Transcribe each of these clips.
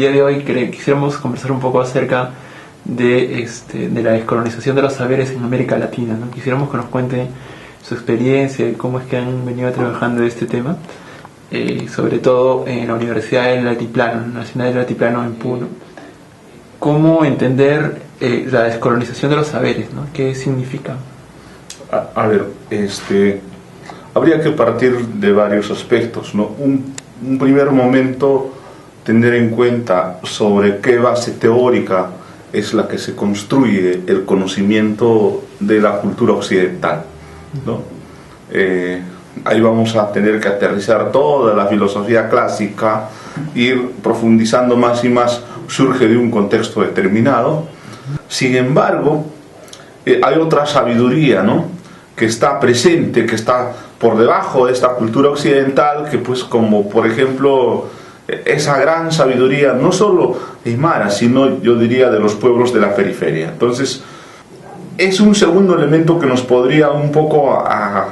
día de hoy quisiéramos conversar un poco acerca de la descolonización de los saberes en América Latina, ¿no? Quisiéramos que nos cuente su experiencia y cómo es que han venido trabajando este tema, sobre todo en la Universidad del Altiplano, Nacional del Altiplano en Puno. ¿Cómo entender la descolonización de los saberes, ¿no? ¿Qué significa? A ver, habría que partir de varios aspectos, ¿no? Un primer momento, tener en cuenta sobre qué base teórica es la que se construye el conocimiento de la cultura occidental, ¿no? Ahí vamos a tener que aterrizar toda la filosofía clásica, ir profundizando más y más, surge de un contexto determinado. Sin embargo, hay otra sabiduría, ¿no?, que está presente, que está por debajo de esta cultura occidental, que pues como por ejemplo esa gran sabiduría no solo aymara, sino yo diría de los pueblos de la periferia. Entonces es un segundo elemento que nos podría un poco a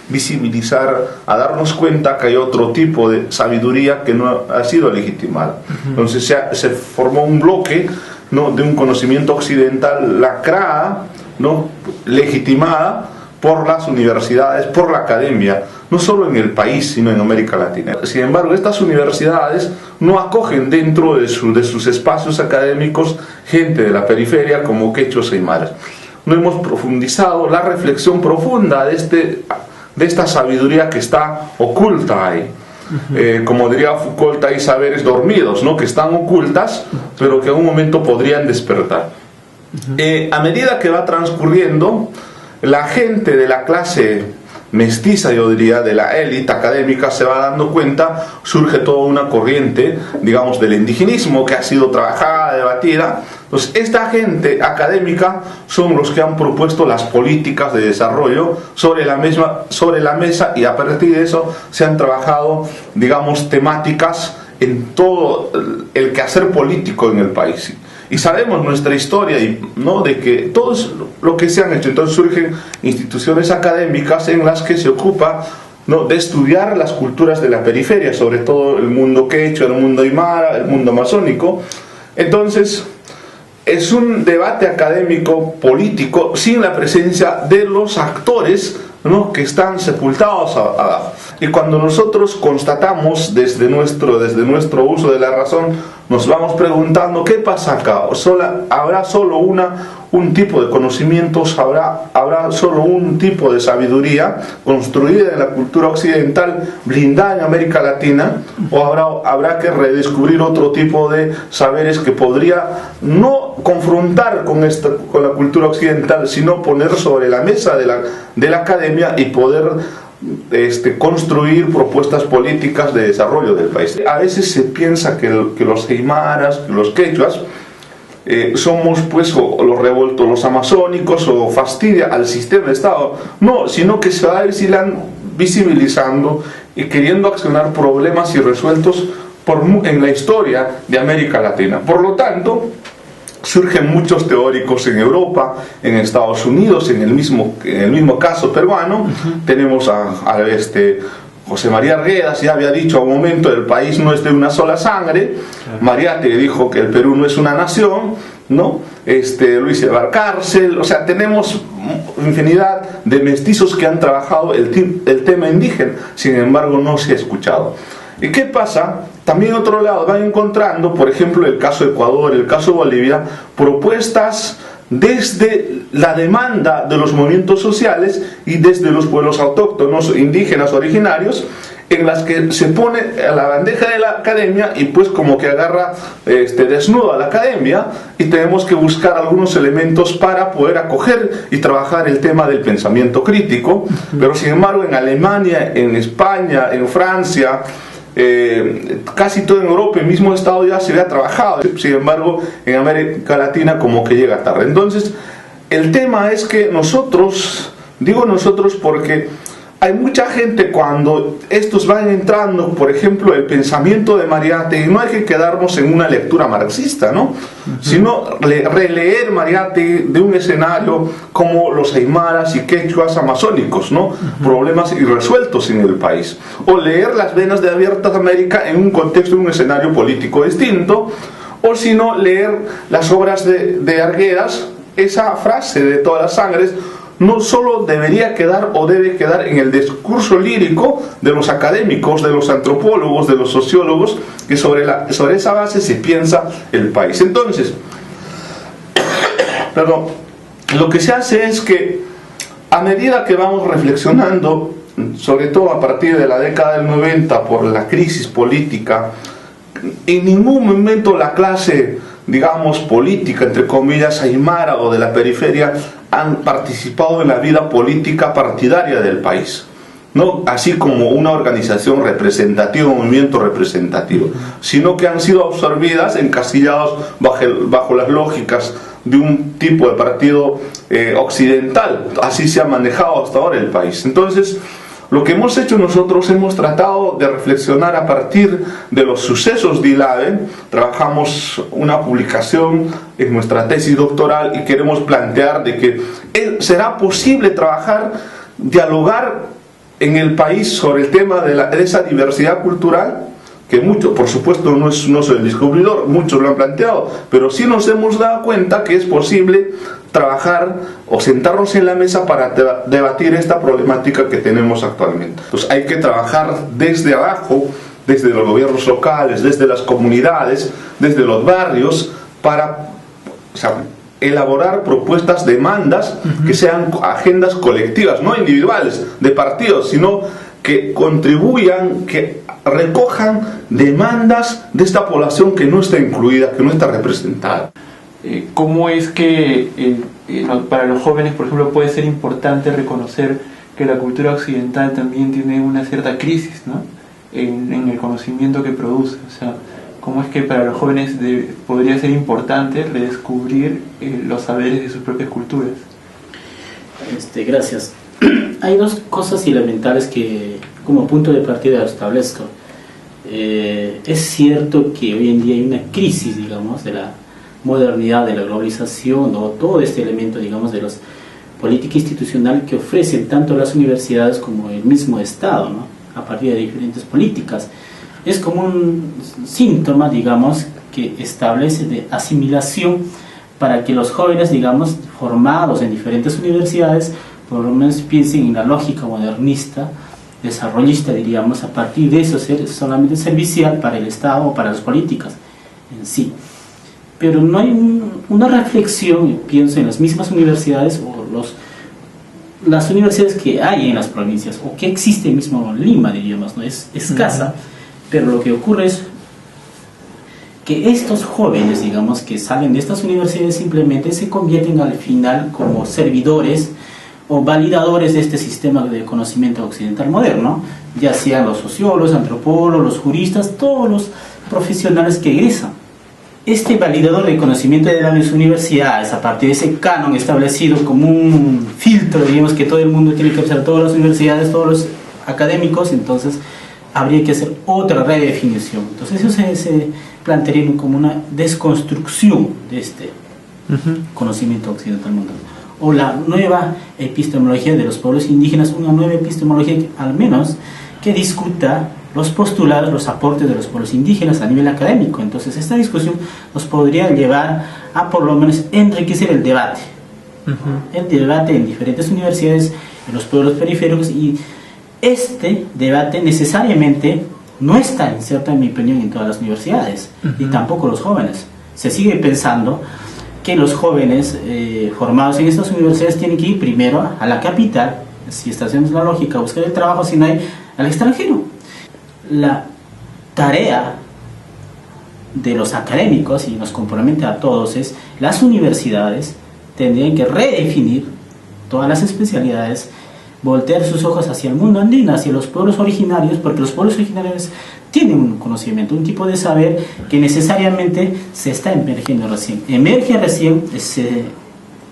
visibilizar, a darnos cuenta que hay otro tipo de sabiduría que no ha sido legitimada. Entonces se formó un bloque, ¿no?, de un conocimiento occidental lacrada, ¿no?, legitimada por las universidades, por la academia, no solo en el país, sino en América Latina. Sin embargo, estas universidades no acogen dentro de sus espacios académicos gente de la periferia como quechuas e aymaras. No hemos profundizado la reflexión profunda de esta sabiduría que está oculta ahí. Como diría Foucault, hay saberes dormidos, ¿no?, que están ocultas, pero que en un momento podrían despertar. A medida que va transcurriendo, la gente de la clase mestiza, yo diría, de la élite académica, se va dando cuenta, surge toda una corriente, digamos, del indigenismo que ha sido trabajada, debatida. Entonces, esta gente académica son los que han propuesto las políticas de desarrollo sobre la mesa, y a partir de eso se han trabajado, digamos, temáticas en todo el quehacer político en el país. Y sabemos nuestra historia, ¿no?, de que todo es lo que se han hecho. Entonces surgen instituciones académicas en las que se ocupa, ¿no?, de estudiar las culturas de la periferia, sobre todo el mundo quechua, el mundo aymara, el mundo amazónico. Entonces es un debate académico político sin la presencia de los actores, ¿no?, que están sepultados abajo. Y cuando nosotros constatamos desde nuestro uso de la razón, nos vamos preguntando ¿qué pasa acá? ¿Habrá solo un tipo de conocimientos? ¿Habrá solo un tipo de sabiduría construida en la cultura occidental, blindada en América Latina? ¿O habrá que redescubrir otro tipo de saberes que podría no confrontar con la cultura occidental, sino poner sobre la mesa de la academia y poder construir propuestas políticas de desarrollo del país? A veces se piensa que los aymaras, que los quechuas, somos pues o los revueltos, los amazónicos, o fastidia al sistema de Estado. No, sino que se va a ir visibilizando y queriendo accionar problemas irresueltos en la historia de América Latina. Por lo tanto, surgen muchos teóricos en Europa, en Estados Unidos, en el mismo caso peruano. Tenemos a José María Arguedas, ya había dicho a un momento, el país no es de una sola sangre. Mariate dijo que el Perú no es una nación, ¿no? Luis Valcárcel, o sea, tenemos infinidad de mestizos que han trabajado el tema indígena, sin embargo no se ha escuchado. ¿Y qué pasa? También otro lado van encontrando, por ejemplo, el caso de Ecuador, el caso de Bolivia, propuestas desde la demanda de los movimientos sociales y desde los pueblos autóctonos, indígenas, originarios, en las que se pone a la bandeja de la academia y pues como que agarra desnudo a la academia, y tenemos que buscar algunos elementos para poder acoger y trabajar el tema del pensamiento crítico. Pero sin embargo en Alemania, en España, en Francia, casi todo en Europa, el mismo Estado ya se había trabajado. Sin embargo en América Latina como que llega tarde. Entonces el tema es que nosotros, digo nosotros porque hay mucha gente cuando estos van entrando, por ejemplo, el pensamiento de Mariátegui, no hay que quedarnos en una lectura marxista, ¿no? Sino releer Mariátegui de un escenario como los aymaras y quechuas amazónicos, ¿no? Problemas irresueltos en el país. O leer Las Venas de Abiertas América en un contexto, en un escenario político distinto. O si no, leer las obras de Arguedas, esa frase de Todas las Sangres, no solo debería quedar o debe quedar en el discurso lírico de los académicos, de los antropólogos, de los sociólogos, que sobre esa base se piensa el país. Entonces, perdón, lo que se hace es que a medida que vamos reflexionando, sobre todo a partir de la década del 90 por la crisis política, en ningún momento la clase, digamos, política, entre comillas, aymara o de la periferia, han participado en la vida política partidaria del país, ¿no? Así como una organización representativa, un movimiento representativo, sino que han sido absorbidas, encasillados bajo las lógicas de un tipo de partido occidental. Así se ha manejado hasta ahora el país. Entonces, lo que hemos hecho nosotros, hemos tratado de reflexionar a partir de los sucesos de ILADE. Trabajamos una publicación en nuestra tesis doctoral y queremos plantear de que será posible trabajar, dialogar en el país sobre el tema de esa diversidad cultural, que mucho, por supuesto, no soy el descubridor, muchos lo han planteado, pero sí nos hemos dado cuenta que es posible trabajar o sentarnos en la mesa para debatir esta problemática que tenemos actualmente. Entonces hay que trabajar desde abajo, desde los gobiernos locales, desde las comunidades, desde los barrios, para elaborar propuestas, demandas que sean agendas colectivas, no individuales, de partidos, sino que contribuyan, que recojan demandas de esta población que no está incluida, que no está representada. ¿Cómo es que para los jóvenes, por ejemplo, puede ser importante reconocer que la cultura occidental también tiene una cierta crisis, ¿no? en el conocimiento que produce? O sea, ¿cómo es que para los jóvenes podría ser importante redescubrir los saberes de sus propias culturas? Gracias. Hay dos cosas elementales que como punto de partida establezco. Es cierto que hoy en día hay una crisis, digamos, de la modernidad, de la globalización, o todo este elemento, digamos, de la política institucional que ofrecen tanto las universidades como el mismo Estado, ¿no? A partir de diferentes políticas. Es como un síntoma, digamos, que establece de asimilación para que los jóvenes, digamos, formados en diferentes universidades, por lo menos piensen en la lógica modernista, desarrollista, diríamos, a partir de eso ser solamente servicial para el Estado o para las políticas en sí. Pero no hay una reflexión, pienso, en las mismas universidades o las universidades que hay en las provincias o que existe mismo en Lima, diríamos, ¿no? Es escasa, pero lo que ocurre es que estos jóvenes, digamos, que salen de estas universidades simplemente se convierten al final como servidores o validadores de este sistema de conocimiento occidental moderno, ya sean los sociólogos, antropólogos, los juristas, todos los profesionales que egresan. Este validador de conocimiento de las universidades, a partir de ese canon establecido como un filtro, digamos, que todo el mundo tiene que observar, todas las universidades, todos los académicos, entonces habría que hacer otra redefinición. Entonces eso se plantearía como una desconstrucción de este conocimiento occidental moderno. O la nueva epistemología de los pueblos indígenas, una nueva epistemología al menos que discuta los postulados, los aportes de los pueblos indígenas a nivel académico. Entonces esta discusión nos podría llevar a por lo menos enriquecer el debate. El debate en diferentes universidades, en los pueblos periféricos, y este debate necesariamente no está inserto, en mi opinión, en todas las universidades, y tampoco los jóvenes. Se sigue pensando que los jóvenes formados en estas universidades tienen que ir primero a la capital, si está haciendo la lógica, buscar el trabajo, si no hay, al extranjero. La tarea de los académicos, y nos compromete a todos, es las universidades tendrían que redefinir todas las especialidades, voltear sus ojos hacia el mundo andino, hacia los pueblos originarios, porque los pueblos originarios tienen un conocimiento, un tipo de saber que necesariamente se está emergiendo recién. Emerge recién,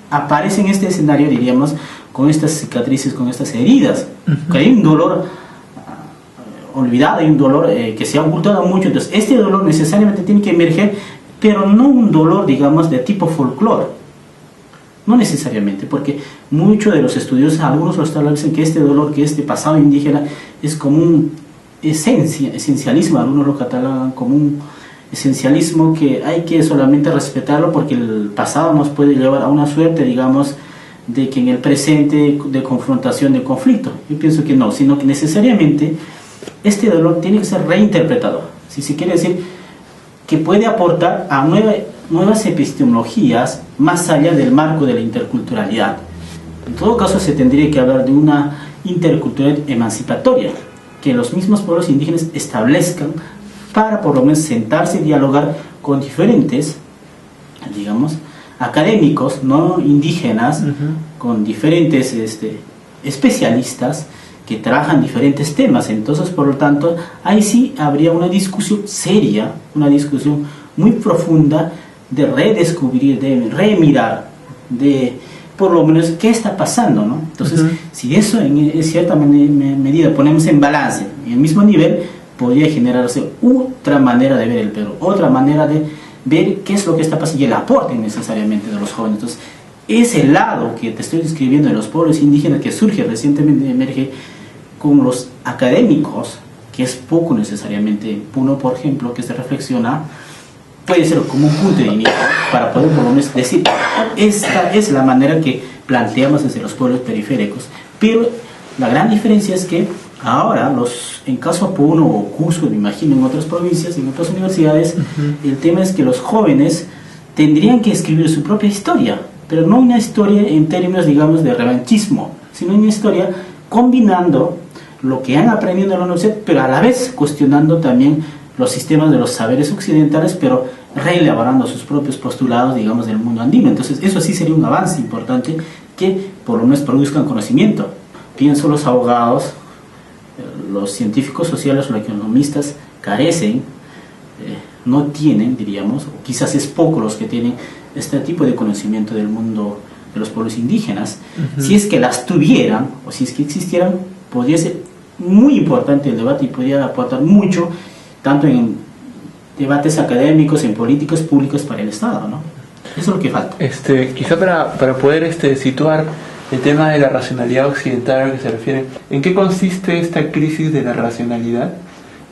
aparece en este escenario, diríamos, con estas cicatrices, con estas heridas, que hay un dolor olvidado, hay un dolor que se ha ocultado mucho. Entonces este dolor necesariamente tiene que emerger, pero no un dolor, digamos, de tipo folclore, no necesariamente, porque muchos de los estudiosos, algunos lo establecen que este dolor, que este pasado indígena es como un esencialismo, algunos lo catalogan como un esencialismo que hay que solamente respetarlo porque el pasado nos puede llevar a una suerte, digamos, de que en el presente de confrontación, de conflicto. Yo pienso que no, sino que necesariamente este dolor tiene que ser reinterpretado, si se quiere decir que puede aportar a nuevas epistemologías más allá del marco de la interculturalidad. En todo caso se tendría que hablar de una interculturalidad emancipatoria, que los mismos pueblos indígenas establezcan para por lo menos sentarse y dialogar con diferentes, digamos, académicos no indígenas, con diferentes especialistas que trabajan diferentes temas. Entonces, por lo tanto, ahí sí habría una discusión seria, una discusión muy profunda de redescubrir, de remirar, de por lo menos qué está pasando, ¿no? Entonces, si eso en cierta medida ponemos en balance, en el mismo nivel, podría generarse otra manera de ver el Perú, otra manera de ver qué es lo que está pasando y el aporte necesariamente de los jóvenes. Entonces, ese lado que te estoy describiendo de los pueblos indígenas que surge recientemente, emerge con los académicos, que es poco necesariamente uno, por ejemplo, que se reflexiona, puede ser como un punto de inicio para poder por lo menos decir, esta es la manera que planteamos desde los pueblos periféricos. Pero la gran diferencia es que ahora, en caso Puno o Cusco, me imagino en otras provincias, en otras universidades, el tema es que los jóvenes tendrían que escribir su propia historia, pero no una historia en términos, digamos, de revanchismo, sino una historia combinando lo que han aprendido en la universidad, pero a la vez cuestionando también los sistemas de los saberes occidentales, pero reelaborando sus propios postulados, digamos, del mundo andino. Entonces, eso sí sería un avance importante que por lo menos produzcan conocimiento. Pienso los abogados, los científicos sociales, los economistas carecen, no tienen, diríamos, o quizás es poco los que tienen este tipo de conocimiento del mundo de los pueblos indígenas. Si es que las tuvieran, o si es que existieran, podría ser muy importante el debate y podría aportar mucho, tanto en debates académicos, en políticas públicas para el Estado, ¿no? Eso es lo que falta. Quizá para poder situar el tema de la racionalidad occidental al que se refiere, ¿en qué consiste esta crisis de la racionalidad?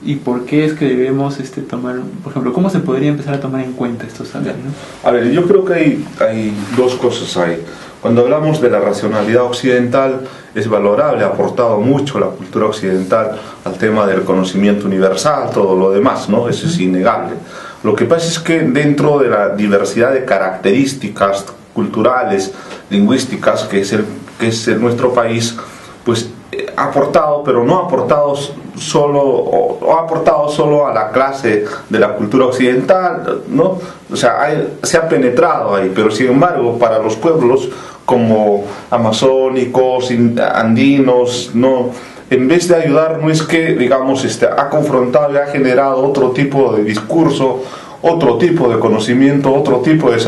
¿Y por qué es que debemos tomar, por ejemplo, cómo se podría empezar a tomar en cuenta estos saberes, ¿no? A ver, yo creo que hay dos cosas ahí. Cuando hablamos de la racionalidad occidental, es valorable, ha aportado mucho la cultura occidental al tema del conocimiento universal, todo lo demás, ¿no? Eso es innegable. Lo que pasa es que dentro de la diversidad de características culturales, lingüísticas, que es nuestro país, pues ha aportado, pero no ha aportado solo, o ha aportado solo a la clase de la cultura occidental, ¿no? O sea, se ha penetrado ahí, pero sin embargo, para los pueblos como amazónicos, andinos, no, en vez de ayudar, no es que, digamos, ha confrontado y ha generado otro tipo de discurso, otro tipo de conocimiento, otro tipo de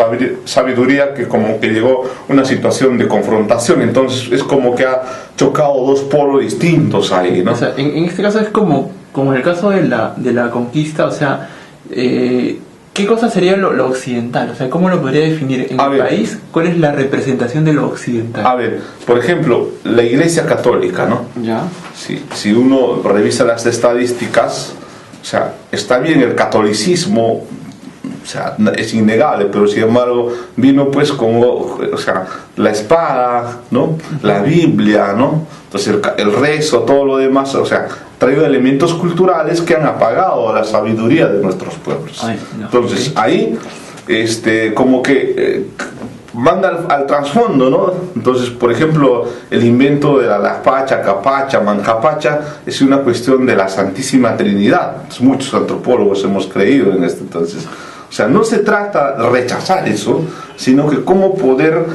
sabiduría, que como que llegó a una situación de confrontación. Entonces es como que ha chocado dos polos distintos ahí, ¿no? O sea, en este caso es como en el caso de la conquista, o sea, ¿qué cosa sería lo occidental? O sea, ¿cómo lo podría definir en el país? ¿Cuál es la representación de lo occidental? A ver, por ejemplo, la Iglesia Católica, ¿no? Ya. Si uno revisa las estadísticas, o sea, está bien el catolicismo, o sea, es innegable, pero sin embargo vino pues como, o sea, la espada, ¿no? La Biblia, ¿no? Entonces el rezo, todo lo demás, o sea, traído elementos culturales que han apagado la sabiduría de nuestros pueblos. Entonces ahí, como que manda al trasfondo, ¿no? Entonces, por ejemplo, el invento de la Pacha, Capacha, Manjapacha es una cuestión de la Santísima Trinidad. Muchos antropólogos hemos creído en esto. Entonces, o sea, no se trata de rechazar eso, sino que cómo poder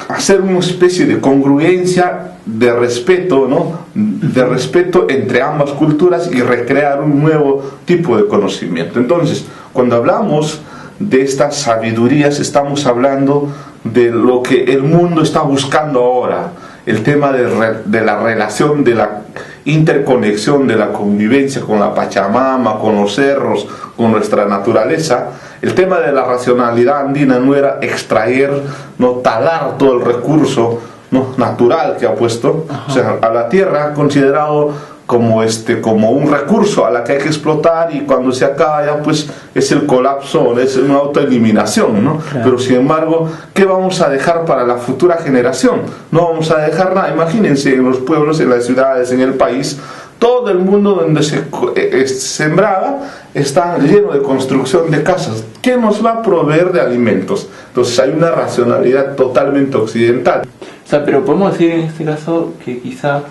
hacer una especie de congruencia, de respeto, ¿no? De respeto entre ambas culturas y recrear un nuevo tipo de conocimiento. Entonces, cuando hablamos de estas sabidurías, estamos hablando de lo que el mundo está buscando ahora, el tema de la relación, de la interconexión, de la convivencia con la Pachamama, con los cerros, con nuestra naturaleza. El tema de la racionalidad andina no era extraer, no talar todo el recurso, ¿no?, natural que ha puesto, o sea, a la tierra considerado como un recurso a la que hay que explotar, y cuando se acaba ya pues es el colapso, es una autoeliminación, ¿no? Claro. Pero sin embargo, ¿qué vamos a dejar para la futura generación? No vamos a dejar nada. Imagínense, en los pueblos, en las ciudades, en el país, todo el mundo donde se sembraba está lleno de construcción de casas. ¿Qué nos va a proveer de alimentos? Entonces hay una racionalidad totalmente occidental. O sea, pero podemos decir en este caso que quizá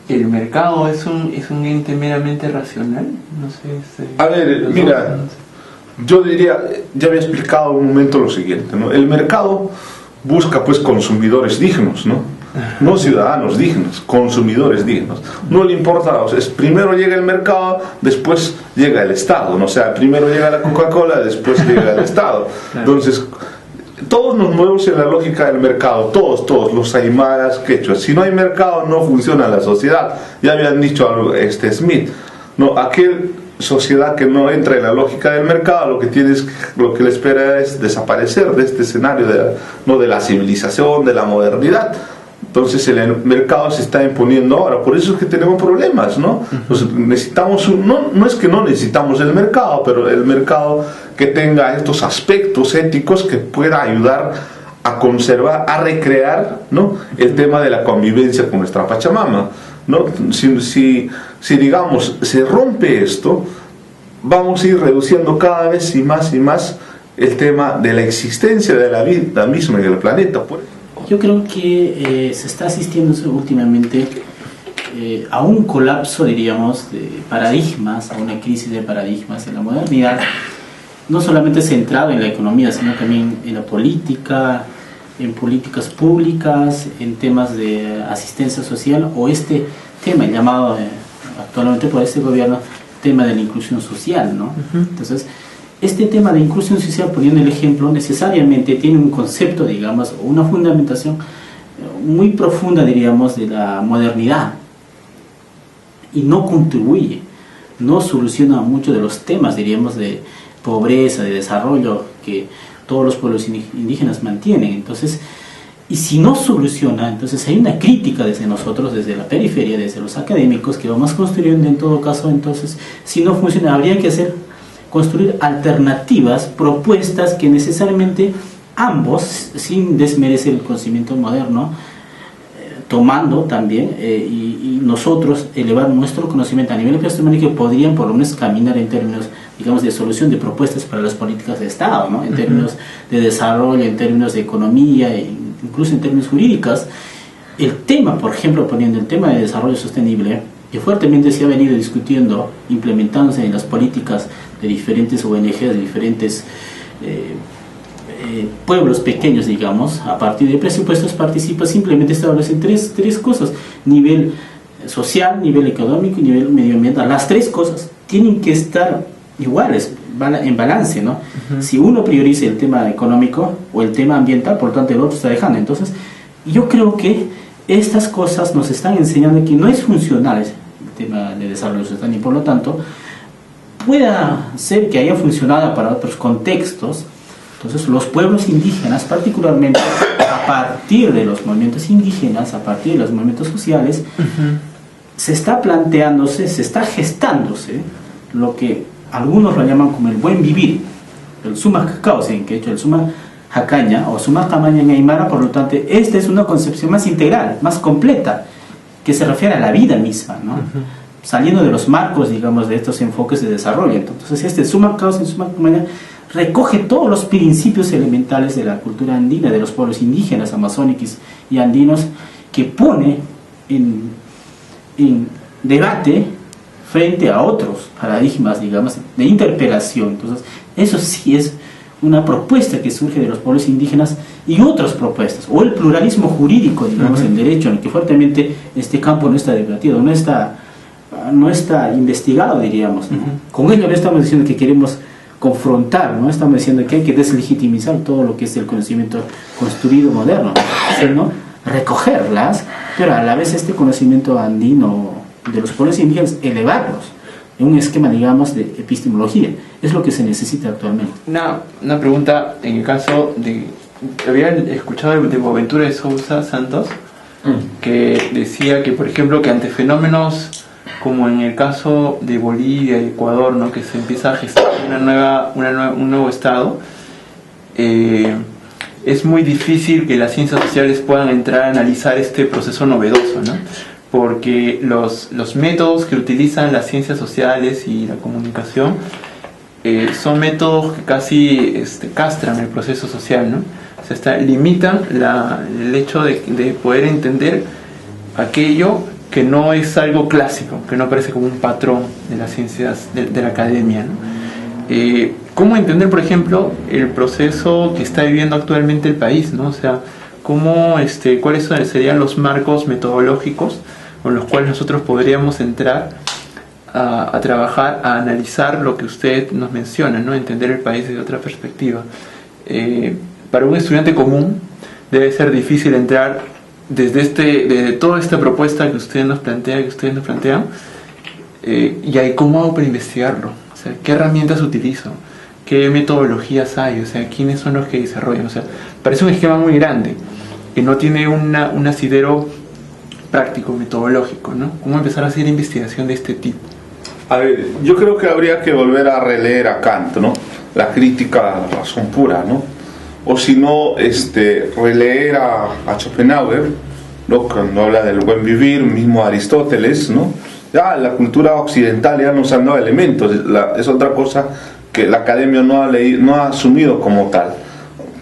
el mercado es un ente meramente racional. No sé. A ver, mira, yo diría, ya había explicado un momento lo siguiente, ¿no? El mercado busca pues consumidores dignos, ¿no? No ciudadanos dignos, consumidores dignos. No le importa, o sea, primero llega el mercado, después llega el Estado, ¿no? O sea, primero llega la Coca-Cola, después llega el Estado. Entonces, todos nos movemos en la lógica del mercado, todos, los aymaras, quechuas. Si no hay mercado, no funciona la sociedad. Ya habían dicho algo, Smith, ¿no? Aquel sociedad que no entra en la lógica del mercado, lo que le espera es desaparecer de este escenario de la civilización, de la modernidad. Entonces el mercado se está imponiendo ahora, por eso es que tenemos problemas, ¿no? Pues necesitamos no es que no necesitamos el mercado, pero el mercado que tenga estos aspectos éticos que pueda ayudar a conservar, a recrear, ¿no?, el tema de la convivencia con nuestra Pachamama, ¿no? Si digamos se rompe esto, vamos a ir reduciendo cada vez y más el tema de la existencia de la vida misma en el planeta. Yo creo que se está asistiendo últimamente a un colapso, diríamos, de paradigmas, a una crisis de paradigmas en la modernidad, no solamente centrado en la economía, sino también en la política, en políticas públicas, en temas de asistencia social, o este tema llamado actualmente por este gobierno, tema de la inclusión social, ¿no? Entonces, este tema de inclusión social, poniendo el ejemplo, necesariamente tiene un concepto, digamos, o una fundamentación muy profunda, diríamos, de la modernidad, y no contribuye, no soluciona muchos de los temas, diríamos, de pobreza, de desarrollo que todos los pueblos indígenas mantienen. Entonces, y si no soluciona, entonces hay una crítica desde nosotros, desde la periferia, desde los académicos, que vamos construyendo en todo caso. Entonces, si no funciona, habría que construir alternativas, propuestas que necesariamente ambos, sin desmerecer el conocimiento moderno, tomando también y nosotros elevar nuestro conocimiento a nivel epistemológico, que podrían por lo menos caminar en términos, digamos, de solución de propuestas para las políticas de Estado, ¿no? En términos de desarrollo, en términos de economía, incluso en términos jurídicos. El tema, por ejemplo, poniendo el tema de desarrollo sostenible, que fuertemente se ha venido discutiendo, implementándose en las políticas de diferentes ONGs, de diferentes pueblos pequeños, digamos, a partir de presupuestos participa, simplemente establecen tres cosas: nivel social, nivel económico y nivel medioambiental. Las tres cosas tienen que estar iguales, en balance, ¿no? Si uno prioriza el tema económico o el tema ambiental, por lo tanto el otro está dejando. Entonces, yo creo que estas cosas nos están enseñando que no es funcional el tema de desarrollo sostenible, y por lo tanto pueda ser que haya funcionado para otros contextos. Entonces, los pueblos indígenas, particularmente a partir de los movimientos indígenas, a partir de los movimientos sociales, se está planteándose, se está gestándose lo que algunos lo llaman como el buen vivir, el suma cacao, que he hecho el suma jacaña o suma camaña en aymara. Por lo tanto, esta es una concepción más integral, más completa, que se refiere a la vida misma, ¿no? Saliendo de los marcos, digamos, de estos enfoques de desarrollo. Entonces, este suma cacao en suma camaña recoge todos los principios elementales de la cultura andina, de los pueblos indígenas, amazónicos y andinos, que pone en debate frente a otros paradigmas, digamos, de interpelación. Entonces, eso sí es una propuesta que surge de los pueblos indígenas y otras propuestas, o el pluralismo jurídico, digamos, en derecho, en el que fuertemente este campo no está debatido, no está investigado, diríamos, ¿no? Con ello no estamos diciendo que queremos confrontar, ¿no? Estamos diciendo que hay que deslegitimizar todo lo que es el conocimiento construido moderno, ¿no? Recogerlas, pero a la vez este conocimiento andino de los pueblos indígenas, elevarlos en un esquema, digamos, de epistemología. Es lo que se necesita actualmente. Una pregunta en el caso de... Había escuchado de Boaventura de Sousa Santos, que decía que, por ejemplo, que ante fenómenos como en el caso de Bolivia y Ecuador, ¿no? Que se empieza a gestar un nuevo Estado, es muy difícil que las ciencias sociales puedan entrar a analizar este proceso novedoso, ¿no? Porque los métodos que utilizan las ciencias sociales y la comunicación son métodos que casi castran el proceso social, ¿no? O sea, limitan el hecho de poder entender aquello que no es algo clásico, que no aparece como un patrón de las ciencias, de la academia, ¿no? ¿Cómo entender, por ejemplo, el proceso que está viviendo actualmente el país, ¿no? O sea, ¿cuáles serían los marcos metodológicos con los cuales nosotros podríamos entrar a trabajar, a analizar lo que usted nos menciona, ¿no? Entender el país desde otra perspectiva? Para un estudiante común debe ser difícil entrar desde toda esta propuesta que ustedes nos plantean, y ahí, ¿cómo hago para investigarlo? O sea, ¿qué herramientas utilizo? ¿Qué metodologías hay? O sea, ¿quiénes son los que desarrollan? O sea, parece un esquema muy grande que no tiene un asidero práctico, metodológico, ¿no? ¿Cómo empezar a hacer investigación de este tipo? A ver, yo creo que habría que volver a releer a Kant, ¿no? La crítica a la razón pura, ¿no? O si no, releer a Schopenhauer, ¿no? Cuando habla del buen vivir, mismo Aristóteles, ¿no? Ya la cultura occidental ya nos han dado elementos, es otra cosa que la academia no ha asumido como tal.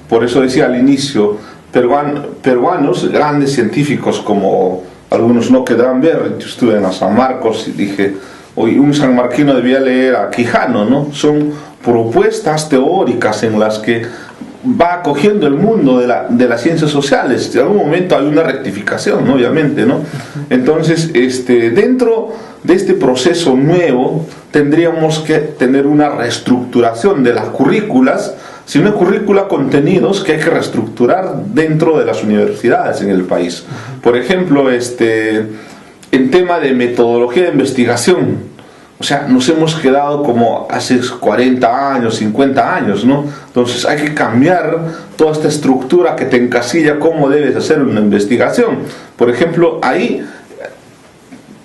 Por eso decía al inicio, peruanos, grandes científicos como algunos no quedarán ver. Yo estuve en San Marcos y dije, hoy un sanmarquino debía leer a Quijano, ¿no? Son propuestas teóricas en las que va cogiendo el mundo de las ciencias sociales. En algún momento hay una rectificación, ¿no? Obviamente, ¿no? Entonces, dentro de este proceso nuevo tendríamos que tener una reestructuración de las currículas, si una currícula, contenidos que hay que reestructurar dentro de las universidades en el país. Por ejemplo, en tema de metodología de investigación, o sea, nos hemos quedado como hace 40 años, 50 años, ¿no? Entonces hay que cambiar toda esta estructura que te encasilla cómo debes hacer una investigación. Por ejemplo, ahí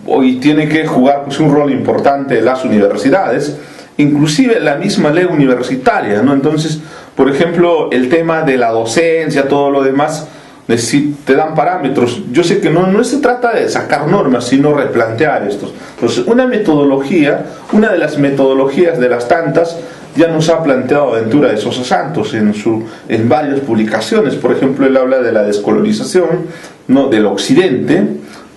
hoy tiene que jugar pues un rol importante las universidades, inclusive la misma ley universitaria, ¿no? Entonces, por ejemplo, el tema de la docencia, todo lo demás, si te dan parámetros. Yo sé que no se trata de sacar normas, sino replantear estos. Entonces, una de las metodologías de las tantas, ya nos ha planteado Ventura de Sosa Santos en varias publicaciones. Por ejemplo, él habla de la descolonización, ¿no? Del occidente,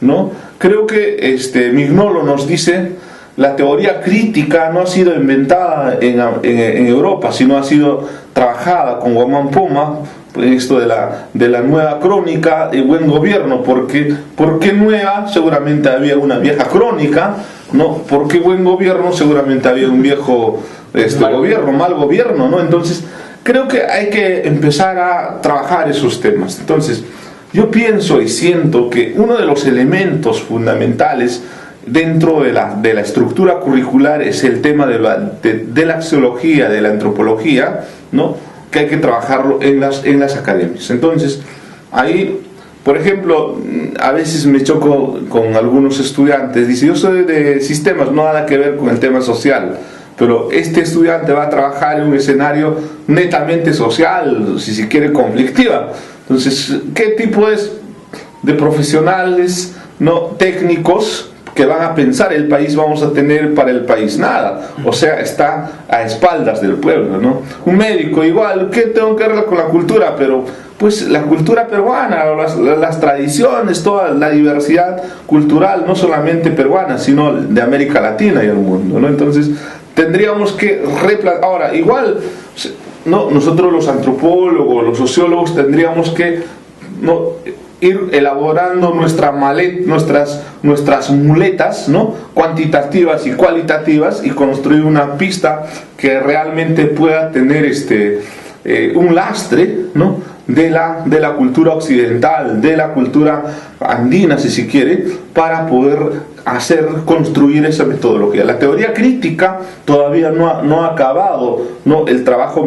¿no? Creo que Mignolo nos dice: la teoría crítica no ha sido inventada en Europa, sino ha sido trabajada con Guamán Poma, esto de la nueva crónica de buen gobierno. ¿Por qué nueva? Seguramente había una vieja crónica, ¿no? ¿Por qué buen gobierno? Seguramente había un viejo mal gobierno, ¿no? Entonces, creo que hay que empezar a trabajar esos temas. Entonces, yo pienso y siento que uno de los elementos fundamentales dentro de la estructura curricular es el tema de la axiología, de la antropología, ¿no? Que hay que trabajarlo en las academias. Entonces, ahí, por ejemplo, a veces me choco con algunos estudiantes, dice: yo soy de sistemas, no nada que ver con el tema social, pero este estudiante va a trabajar en un escenario netamente social, si se quiere conflictiva. Entonces, ¿qué tipo es de profesionales, no técnicos, que van a pensar el país vamos a tener para el país? Nada. O sea, está a espaldas del pueblo, ¿no? Un médico igual, ¿qué tengo que ver con la cultura? Pero pues la cultura peruana, las tradiciones, toda la diversidad cultural, no solamente peruana, sino de América Latina y el mundo, ¿no? Entonces tendríamos que ahora, igual, ¿no? Nosotros los antropólogos, los sociólogos, tendríamos que, ¿no?, ir elaborando nuestras muletas, ¿no?, cuantitativas y cualitativas, y construir una pista que realmente pueda tener un lastre, ¿no?, de la cultura occidental, de la cultura andina, si se quiere, para poder construir esa metodología. La teoría crítica todavía no ha acabado, ¿no?, el trabajo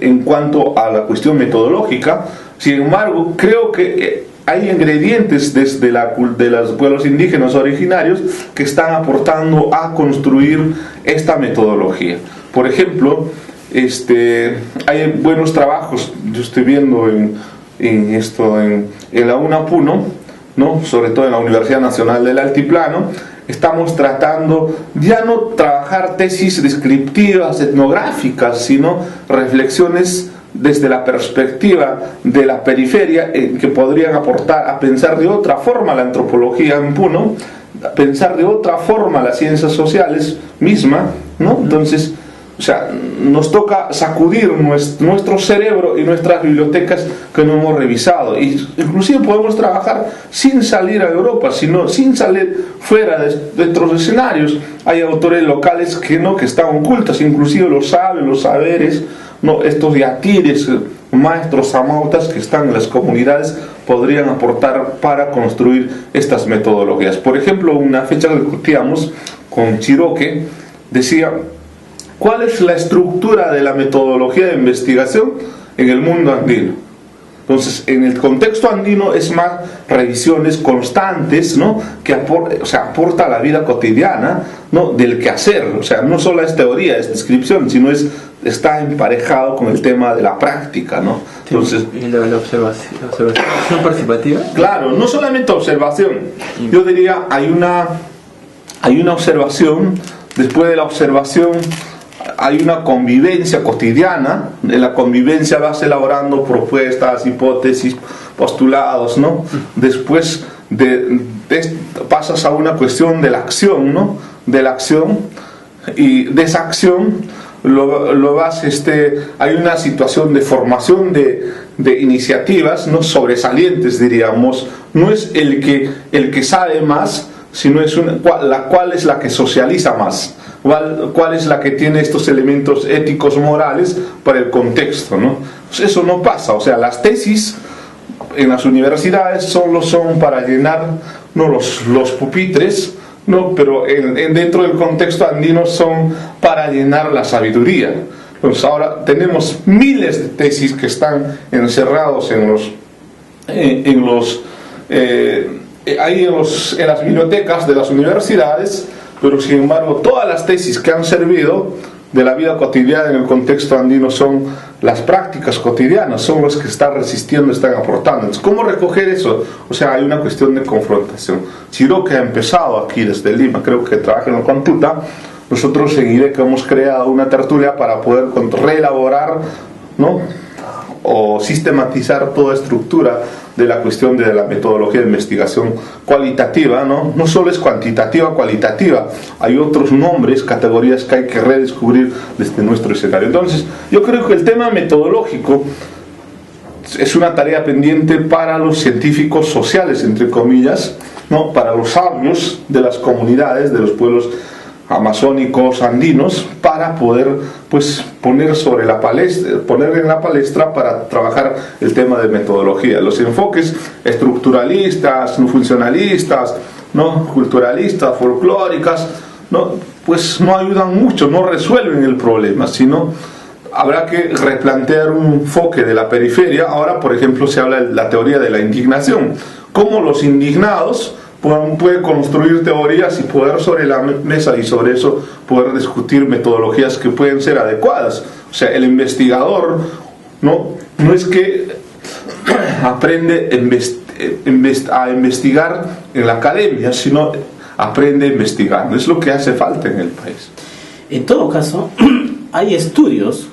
en cuanto a la cuestión metodológica. Sin embargo, creo que hay ingredientes de los pueblos indígenas originarios que están aportando a construir esta metodología. Por ejemplo, hay buenos trabajos, yo estoy viendo en la UNAPUNO, ¿no?, sobre todo en la Universidad Nacional del Altiplano. Estamos tratando ya no trabajar tesis descriptivas, etnográficas, sino reflexiones desde la perspectiva de la periferia, que podrían aportar a pensar de otra forma la antropología en Puno, a pensar de otra forma las ciencias sociales misma, ¿no? Entonces, o sea, nos toca sacudir nuestro cerebro y nuestras bibliotecas que no hemos revisado. Y inclusive podemos trabajar sin salir a Europa, sino sin salir fuera de otros escenarios. Hay autores locales que están ocultos, inclusive los saberes, ¿no?, estos yatires, maestros amautas que están en las comunidades, podrían aportar para construir estas metodologías. Por ejemplo, una fecha que discutíamos con Chiroque, decía: ¿cuál es la estructura de la metodología de investigación en el mundo andino? Entonces, en el contexto andino es más revisiones constantes, ¿no?, que aporta a la vida cotidiana, ¿no?, del quehacer. O sea, no solo es teoría, es descripción, sino está emparejado con el tema de la práctica, ¿no? Entonces, ¿y la observación participativa? Claro, no solamente observación. Yo diría, hay una observación, después de la observación hay una convivencia cotidiana. En la convivencia vas elaborando propuestas, hipótesis, postulados, ¿no? Después pasas a una cuestión de la acción, ¿no?, de la acción, y de esa acción hay una situación de formación de iniciativas, ¿no?, sobresalientes, diríamos. No es el que sabe más, sino cuál es la que socializa más, cuál es la que tiene estos elementos éticos, morales para el contexto, ¿no? Pues eso no pasa. O sea, las tesis en las universidades solo son para llenar, ¿no?, los pupitres, ¿no?, pero dentro del contexto andino son para llenar la sabiduría. Pues ahora tenemos miles de tesis que están encerrados en las bibliotecas de las universidades, pero sin embargo todas las tesis que han servido de la vida cotidiana en el contexto andino son las prácticas cotidianas, son los que están resistiendo, están aportando. Entonces, ¿cómo recoger eso? O sea, hay una cuestión de confrontación. Chiroque ha empezado aquí desde Lima, creo que trabaja en el Computa. Nosotros en IDEC hemos creado una tertulia para poder reelaborar, ¿no?, o sistematizar toda estructura de la cuestión de la metodología de investigación cualitativa, ¿no? No solo es cuantitativa, cualitativa, hay otros nombres, categorías que hay que redescubrir desde nuestro escenario. Entonces, yo creo que el tema metodológico es una tarea pendiente para los científicos sociales, entre comillas, ¿no?, para los sabios de las comunidades, de los pueblos amazónicos, andinos, para poder, pues, poner en la palestra para trabajar el tema de metodología. Los enfoques estructuralistas, no funcionalistas, ¿no?, culturalistas, folclóricas, ¿no?, pues no ayudan mucho, no resuelven el problema, sino habrá que replantear un enfoque de la periferia. Ahora, por ejemplo, se habla de la teoría de la indignación, cómo los indignados pueden construir teorías y poder sobre la mesa, y sobre eso poder discutir metodologías que pueden ser adecuadas. O sea, el investigador no es que aprende a investigar en la academia, sino aprende investigando. Es lo que hace falta en el país. En todo caso, hay estudios,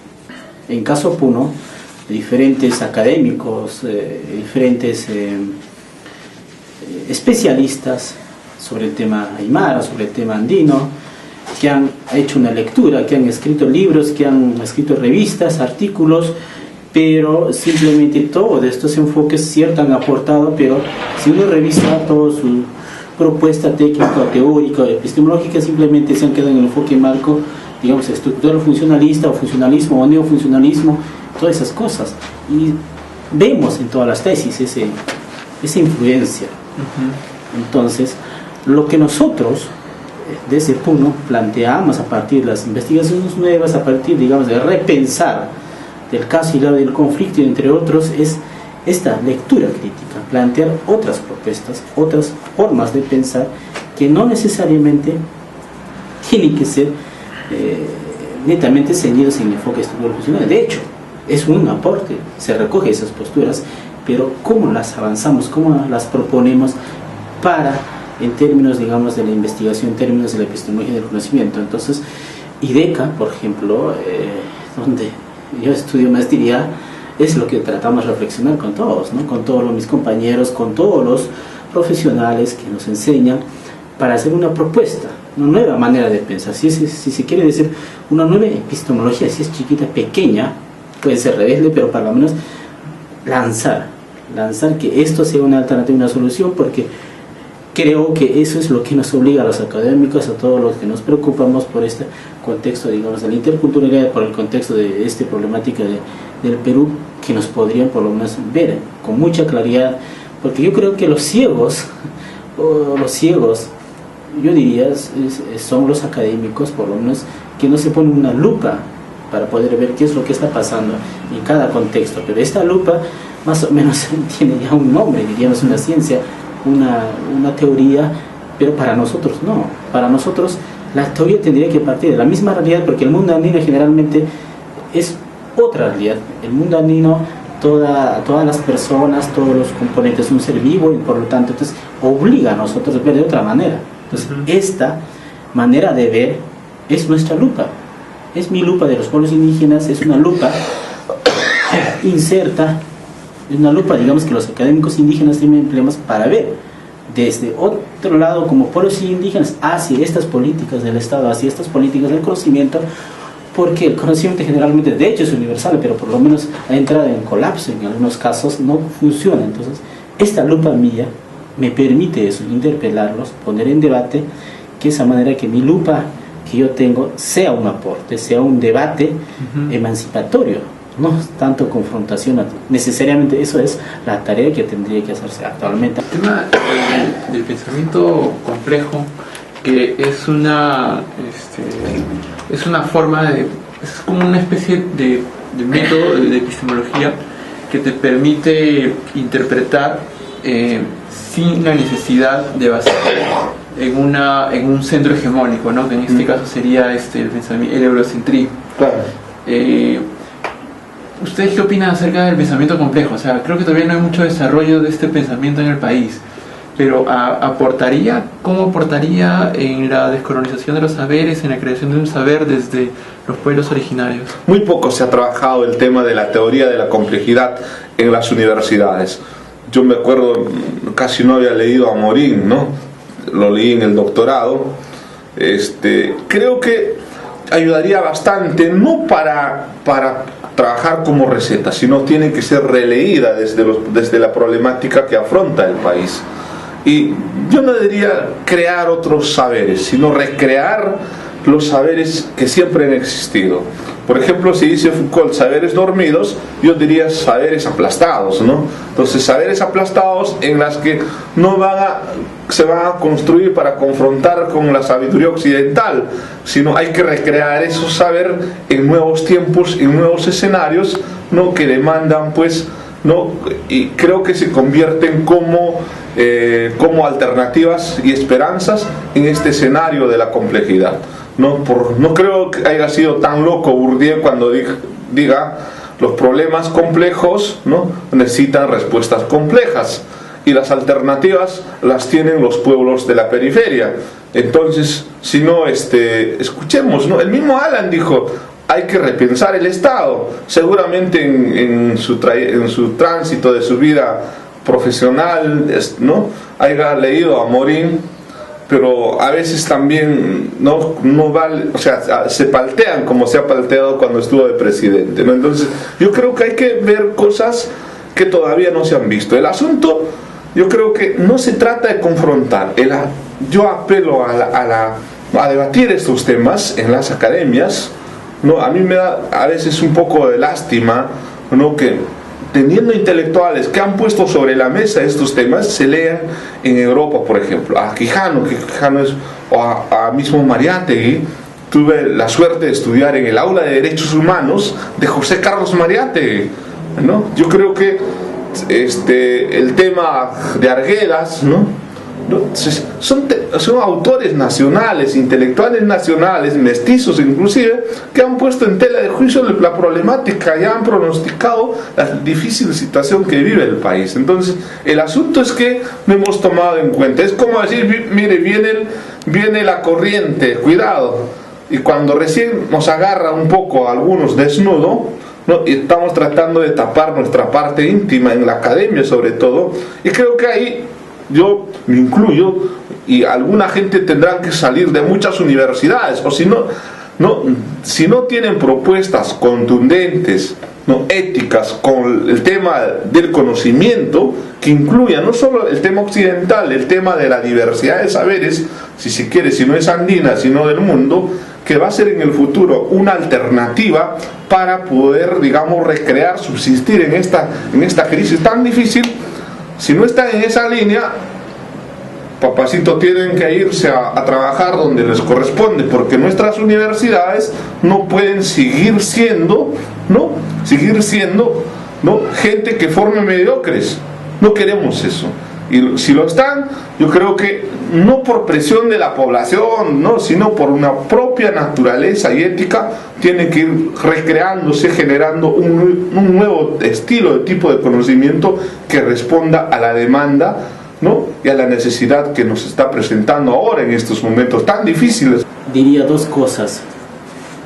en caso Puno, de diferentes académicos, diferentes especialistas sobre el tema aymara, sobre el tema andino, que han hecho una lectura, que han escrito libros, que han escrito revistas, artículos, pero simplemente todos estos enfoques cierto han aportado, pero si uno revisa toda su propuesta técnica, teórica, epistemológica, simplemente se han quedado en el enfoque marco, digamos, estructural funcionalista o funcionalismo o neofuncionalismo, todas esas cosas. Y vemos en todas las tesis esa influencia. Entonces, lo que nosotros, de ese punto, planteamos a partir de las investigaciones nuevas, a partir, digamos, de repensar del caso y del conflicto, entre otros, es esta lectura crítica, plantear otras propuestas, otras formas de pensar que no necesariamente tienen que ser netamente ceñidos en enfoque estructural funcional. De hecho, es un aporte, se recoge esas posturas, pero cómo las avanzamos, cómo las proponemos para, en términos, digamos, de la investigación, en términos de la epistemología del conocimiento. Entonces, IDECA, por ejemplo, donde yo estudio maestría, es lo que tratamos de reflexionar con todos, ¿no? Con todos mis compañeros, con todos los profesionales que nos enseñan, para hacer una propuesta, una nueva manera de pensar. Si se quiere decir una nueva epistemología, si es chiquita, pequeña, puede ser rebelde, pero para lo menos lanzar que esto sea una alternativa, una solución, porque creo que eso es lo que nos obliga a los académicos, a todos los que nos preocupamos por este contexto, digamos, de la interculturalidad, por el contexto de esta problemática del Perú, que nos podrían por lo menos ver con mucha claridad, porque yo creo que los ciegos, yo diría, son los académicos, por lo menos, que no se ponen una lupa para poder ver qué es lo que está pasando en cada contexto. Pero esta lupa más o menos tiene ya un nombre, diríamos, una ciencia, una teoría, pero para nosotros no. Para nosotros la teoría tendría que partir de la misma realidad, porque el mundo andino generalmente es otra realidad. El mundo andino, todas las personas, todos los componentes, es un ser vivo, y por lo tanto entonces obliga a nosotros a ver de otra manera. Entonces esta manera de ver es nuestra lupa, es mi lupa de los pueblos indígenas, es una lupa inserta, es una lupa, digamos, que los académicos indígenas tienen empleamos para ver desde otro lado, como pueblos indígenas, hacia estas políticas del Estado, hacia estas políticas del conocimiento, porque el conocimiento generalmente, de hecho, es universal, pero por lo menos ha entrado en colapso, en algunos casos no funciona. Entonces, esta lupa mía me permite eso, interpelarlos, poner en debate, que esa manera que mi lupa que yo tengo sea un aporte, sea un debate emancipatorio, no tanto confrontación. Necesariamente eso es la tarea que tendría que hacerse actualmente. El tema del pensamiento complejo, que es una forma de, es como una especie de método de epistemología que te permite interpretar sin la necesidad de basar en un centro hegemónico, ¿no? Que en este caso sería el eurocentrismo. Claro. ¿Ustedes qué opinan acerca del pensamiento complejo? O sea, creo que todavía no hay mucho desarrollo de este pensamiento en el país, pero ¿cómo aportaría en la descolonización de los saberes, en la creación de un saber desde los pueblos originarios? Muy poco se ha trabajado el tema de la teoría de la complejidad en las universidades. Yo me acuerdo, casi no había leído a Morin, ¿no? Lo leí en el doctorado. Creo que ayudaría bastante, no para trabajar como receta, sino tiene que ser releída desde la problemática que afronta el país. Y yo no diría crear otros saberes, sino recrear los saberes que siempre han existido. Por ejemplo, si dice Foucault saberes dormidos, yo diría saberes aplastados, ¿no? Entonces, saberes aplastados en las que se van a construir para confrontar con la sabiduría occidental, sino hay que recrear esos saberes en nuevos tiempos, en nuevos escenarios, ¿no? Que demandan, pues, ¿no? Y creo que se convierten como alternativas y esperanzas en este escenario de la complejidad. No creo que haya sido tan loco Bourdieu cuando diga los problemas complejos, ¿no? Necesitan respuestas complejas, y las alternativas las tienen los pueblos de la periferia. Entonces, si no, escuchemos, ¿no? El mismo Alan dijo, hay que repensar el Estado. Seguramente en su tránsito de su vida profesional, ¿no? Haya leído a Morin, pero a veces también no vale, o sea, se paltean como se ha palteado cuando estuvo de presidente, ¿no? Entonces yo creo que hay que ver cosas que todavía no se han visto. El asunto, yo creo que no se trata de confrontar. Yo apelo a debatir estos temas en las academias, ¿no? A mí me da a veces un poco de lástima, ¿no?, que teniendo intelectuales que han puesto sobre la mesa estos temas, se lean en Europa, por ejemplo, a Quijano es, o a mismo Mariátegui. Tuve la suerte de estudiar en el aula de Derechos Humanos de José Carlos Mariátegui, ¿no? Yo creo que el tema de Arguedas, ¿no? Son autores nacionales, intelectuales nacionales, mestizos inclusive, que han puesto en tela de juicio la problemática y han pronosticado la difícil situación que vive el país. Entonces, el asunto es que no hemos tomado en cuenta. Es como decir, mire, viene la corriente, cuidado. Y cuando recién nos agarra un poco a algunos desnudo, ¿no?, y estamos tratando de tapar nuestra parte íntima en la academia sobre todo, y creo que ahí yo me incluyo, y alguna gente tendrá que salir de muchas universidades, o si no tienen propuestas contundentes, ¿no?, éticas, con el tema del conocimiento, que incluya no solo el tema occidental, el tema de la diversidad de saberes, si se quiere, si no es andina, sino del mundo, que va a ser en el futuro una alternativa para poder, digamos, recrear, subsistir en esta crisis tan difícil. Si no están en esa línea, papacito, tienen que irse a trabajar donde les corresponde, porque nuestras universidades no pueden seguir siendo gente que forme mediocres. No queremos eso. Y si lo están, yo creo que no por presión de la población, ¿no?, sino por una propia naturaleza y ética, tiene que ir recreándose, generando un nuevo estilo de tipo de conocimiento que responda a la demanda, ¿no?, y a la necesidad que nos está presentando ahora en estos momentos tan difíciles. Diría dos cosas.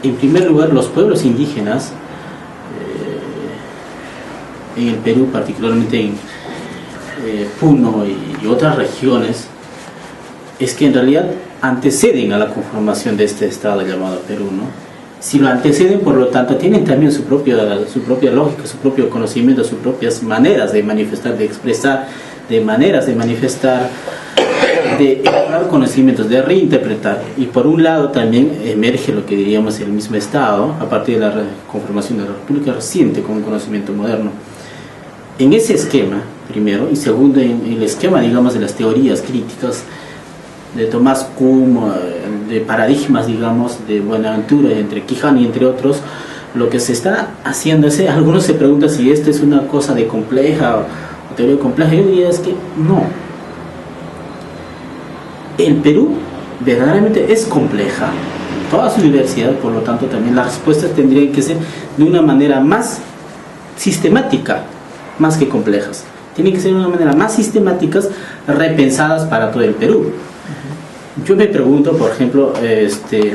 En primer lugar, los pueblos indígenas en el Perú, particularmente en Puno y otras regiones, es que en realidad anteceden a la conformación de este estado llamado Perú, ¿no? Si lo anteceden, por lo tanto, tienen también su propia lógica, su propio conocimiento, sus propias maneras de manifestar, de expresar, de maneras de manifestar, de elaborar conocimientos, de reinterpretar. Y por un lado también emerge lo que diríamos el mismo estado a partir de la conformación de la República reciente con un conocimiento moderno. En ese esquema, primero, y segundo, en el esquema, digamos, de las teorías críticas de Tomás Kuhn, de paradigmas, digamos, de Buenaventura, entre Quijano y entre otros, lo que se está haciendo es, algunos se preguntan si esto es una cosa de compleja o teoría compleja. Yo diría es que no. El Perú verdaderamente es compleja, toda su diversidad, por lo tanto también las respuestas tendrían que ser de una manera más sistemática, más que complejas. Tienen que ser de una manera más sistemáticas, repensadas para todo el Perú. Yo me pregunto, por ejemplo,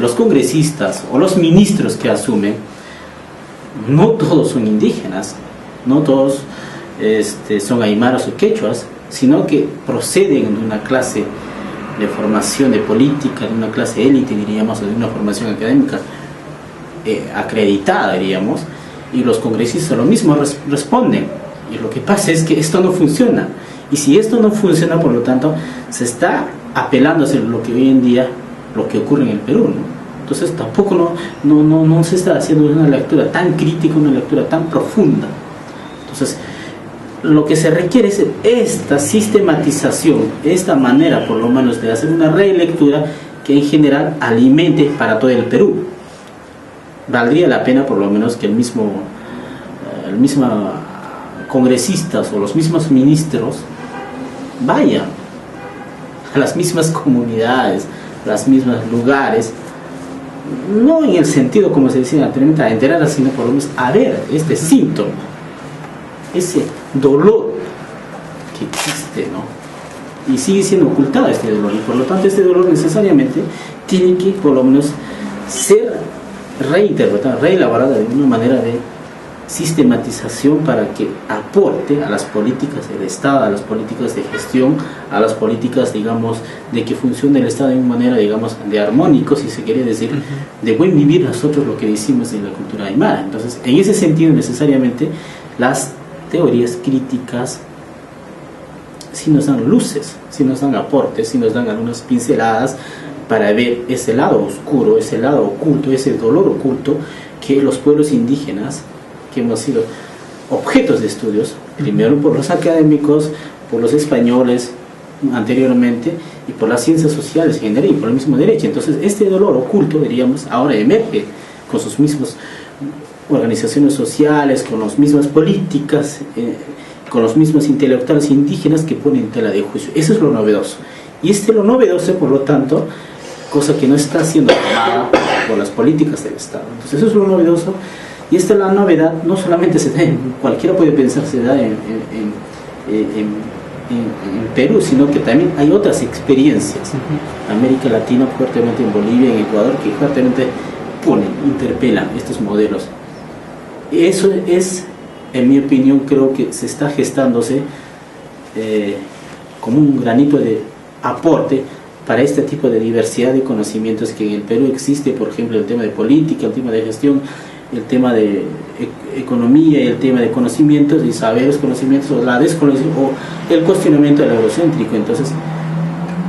los congresistas o los ministros que asumen, no todos son indígenas, no todos son aymaras o quechuas, sino que proceden de una clase de formación de política, de una clase élite, diríamos, o de una formación académica acreditada, diríamos, y los congresistas lo mismo responden. Y lo que pasa es que esto no funciona. Y si esto no funciona, por lo tanto, se está apelando a hacer lo que hoy en día, lo que ocurre en el Perú, ¿no? Entonces tampoco no se está haciendo una lectura tan crítica, una lectura tan profunda. Entonces, lo que se requiere es esta sistematización, esta manera por lo menos de hacer una relectura que en general alimente para todo el Perú. Valdría la pena por lo menos que el mismo congresistas o los mismos ministros vayan a las mismas comunidades, a los mismos lugares, no en el sentido, como se decía anteriormente, a enterarse, sino por lo menos a ver este síntoma, ese dolor que existe, ¿no? Y sigue siendo ocultado este dolor, y por lo tanto este dolor necesariamente tiene que por lo menos ser reinterpretado, reelaborado de una manera de sistematización para que aporte a las políticas del Estado, a las políticas de gestión, a las políticas, digamos, de que funcione el Estado de una manera, digamos, de armónico, si se quiere decir, de buen vivir nosotros, lo que decimos en la cultura aymara. Entonces, en ese sentido, necesariamente, las teorías críticas sí nos dan luces, sí nos dan aportes, sí nos dan algunas pinceladas para ver ese lado oscuro, ese lado oculto, ese dolor oculto que los pueblos indígenas, que hemos sido objetos de estudios, primero por los académicos, por los españoles anteriormente, y por las ciencias sociales en general, y por el mismo derecho. Entonces, este dolor oculto, diríamos, ahora emerge con sus mismas organizaciones sociales, con las mismas políticas, con los mismos intelectuales indígenas que ponen en tela de juicio. Eso es lo novedoso. Y lo novedoso, por lo tanto, cosa que no está siendo tomada por las políticas del Estado. Entonces, eso es lo novedoso. Y la novedad no solamente se da cualquiera puede pensar se da en Perú, sino que también hay otras experiencias. América Latina, fuertemente en Bolivia, en Ecuador, que fuertemente interpelan estos modelos. Eso es, en mi opinión, creo que se está gestándose como un granito de aporte para este tipo de diversidad de conocimientos que en el Perú existe, por ejemplo, el tema de política, el tema de gestión, el tema de economía, el tema de conocimientos y saberes, conocimientos, o la desconocimiento, o el cuestionamiento del eurocéntrico. Entonces,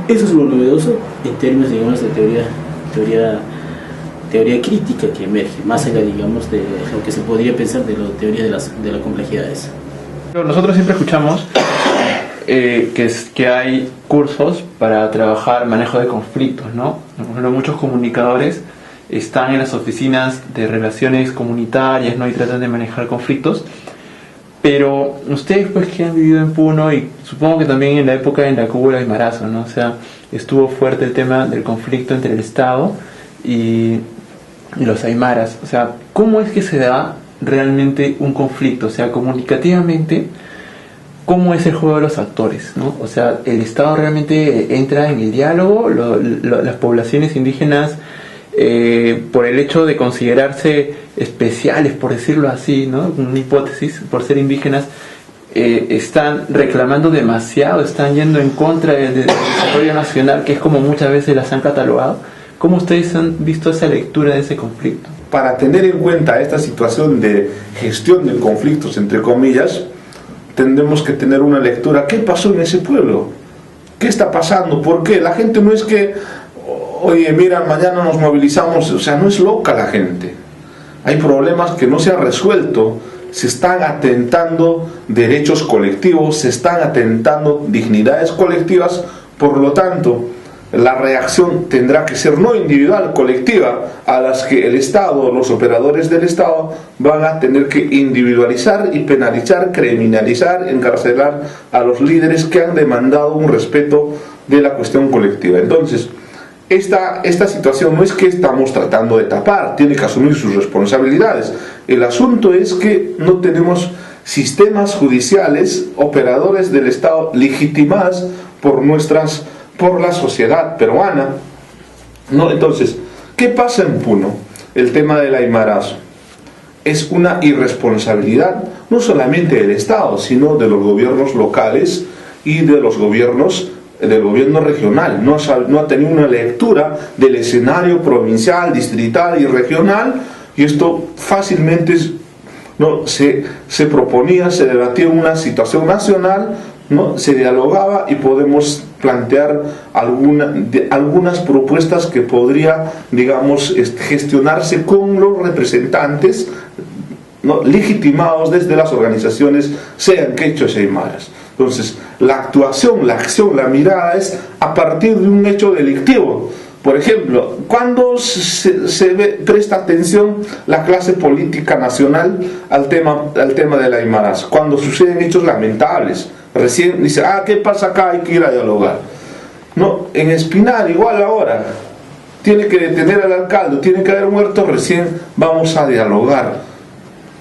eso es lo novedoso en términos, digamos, de teoría crítica que emerge, más allá, digamos, de lo que se podría pensar de la teoría de las complejidades. Nosotros siempre escuchamos que hay cursos para trabajar manejo de conflictos, ¿no? Por ejemplo, muchos comunicadores están en las oficinas de relaciones comunitarias, ¿no? Y tratan de manejar conflictos. Pero ustedes, pues, que han vivido en Puno, y supongo que también en la época en la que hubo el aymarazo, ¿no? O sea, estuvo fuerte el tema del conflicto entre el Estado y los aymaras. O sea, ¿cómo es que se da realmente un conflicto? O sea, comunicativamente, ¿cómo es el juego de los actores, ¿no? O sea, ¿el Estado realmente entra en el diálogo? Las poblaciones indígenas, por el hecho de considerarse especiales, por decirlo así, ¿no? Una hipótesis, por ser indígenas, están reclamando demasiado, están yendo en contra del desarrollo nacional, que es como muchas veces las han catalogado. ¿Cómo ustedes han visto esa lectura de ese conflicto? Para tener en cuenta esta situación de gestión de conflictos, entre comillas, tendremos que tener una lectura. ¿Qué pasó en ese pueblo? ¿Qué está pasando? ¿Por qué? La gente no es que, oye, mira, mañana nos movilizamos. O sea, no es loca la gente. Hay problemas que no se han resuelto. Se están atentando derechos colectivos, se están atentando dignidades colectivas. Por lo tanto, la reacción tendrá que ser no individual, colectiva, a las que el Estado, los operadores del Estado, van a tener que individualizar y penalizar, criminalizar, encarcelar a los líderes que han demandado un respeto de la cuestión colectiva. Entonces, esta situación no es que estamos tratando de tapar, tiene que asumir sus responsabilidades. El asunto es que no tenemos sistemas judiciales, operadores del Estado legitimados por la sociedad peruana, ¿no? Entonces, ¿qué pasa en Puno? El tema del aymarazo es una irresponsabilidad no solamente del Estado, sino de los gobiernos locales y de los gobiernos del gobierno regional. No ha tenido una lectura del escenario provincial, distrital y regional, y esto fácilmente se proponía, se debatía en una situación nacional, ¿no? Se dialogaba y podemos plantear algunas propuestas que podría, digamos, gestionarse con los representantes, ¿no? Legitimados desde las organizaciones, sean quechuas y aymaras. Entonces, la actuación, la acción, la mirada es a partir de un hecho delictivo. Por ejemplo, cuando presta atención la clase política nacional al tema del aymarazo, cuando suceden hechos lamentables, recién dice, ¿qué pasa acá? Hay que ir a dialogar. No, en Espinar igual ahora, tiene que detener al alcalde, tiene que haber muerto, recién vamos a dialogar.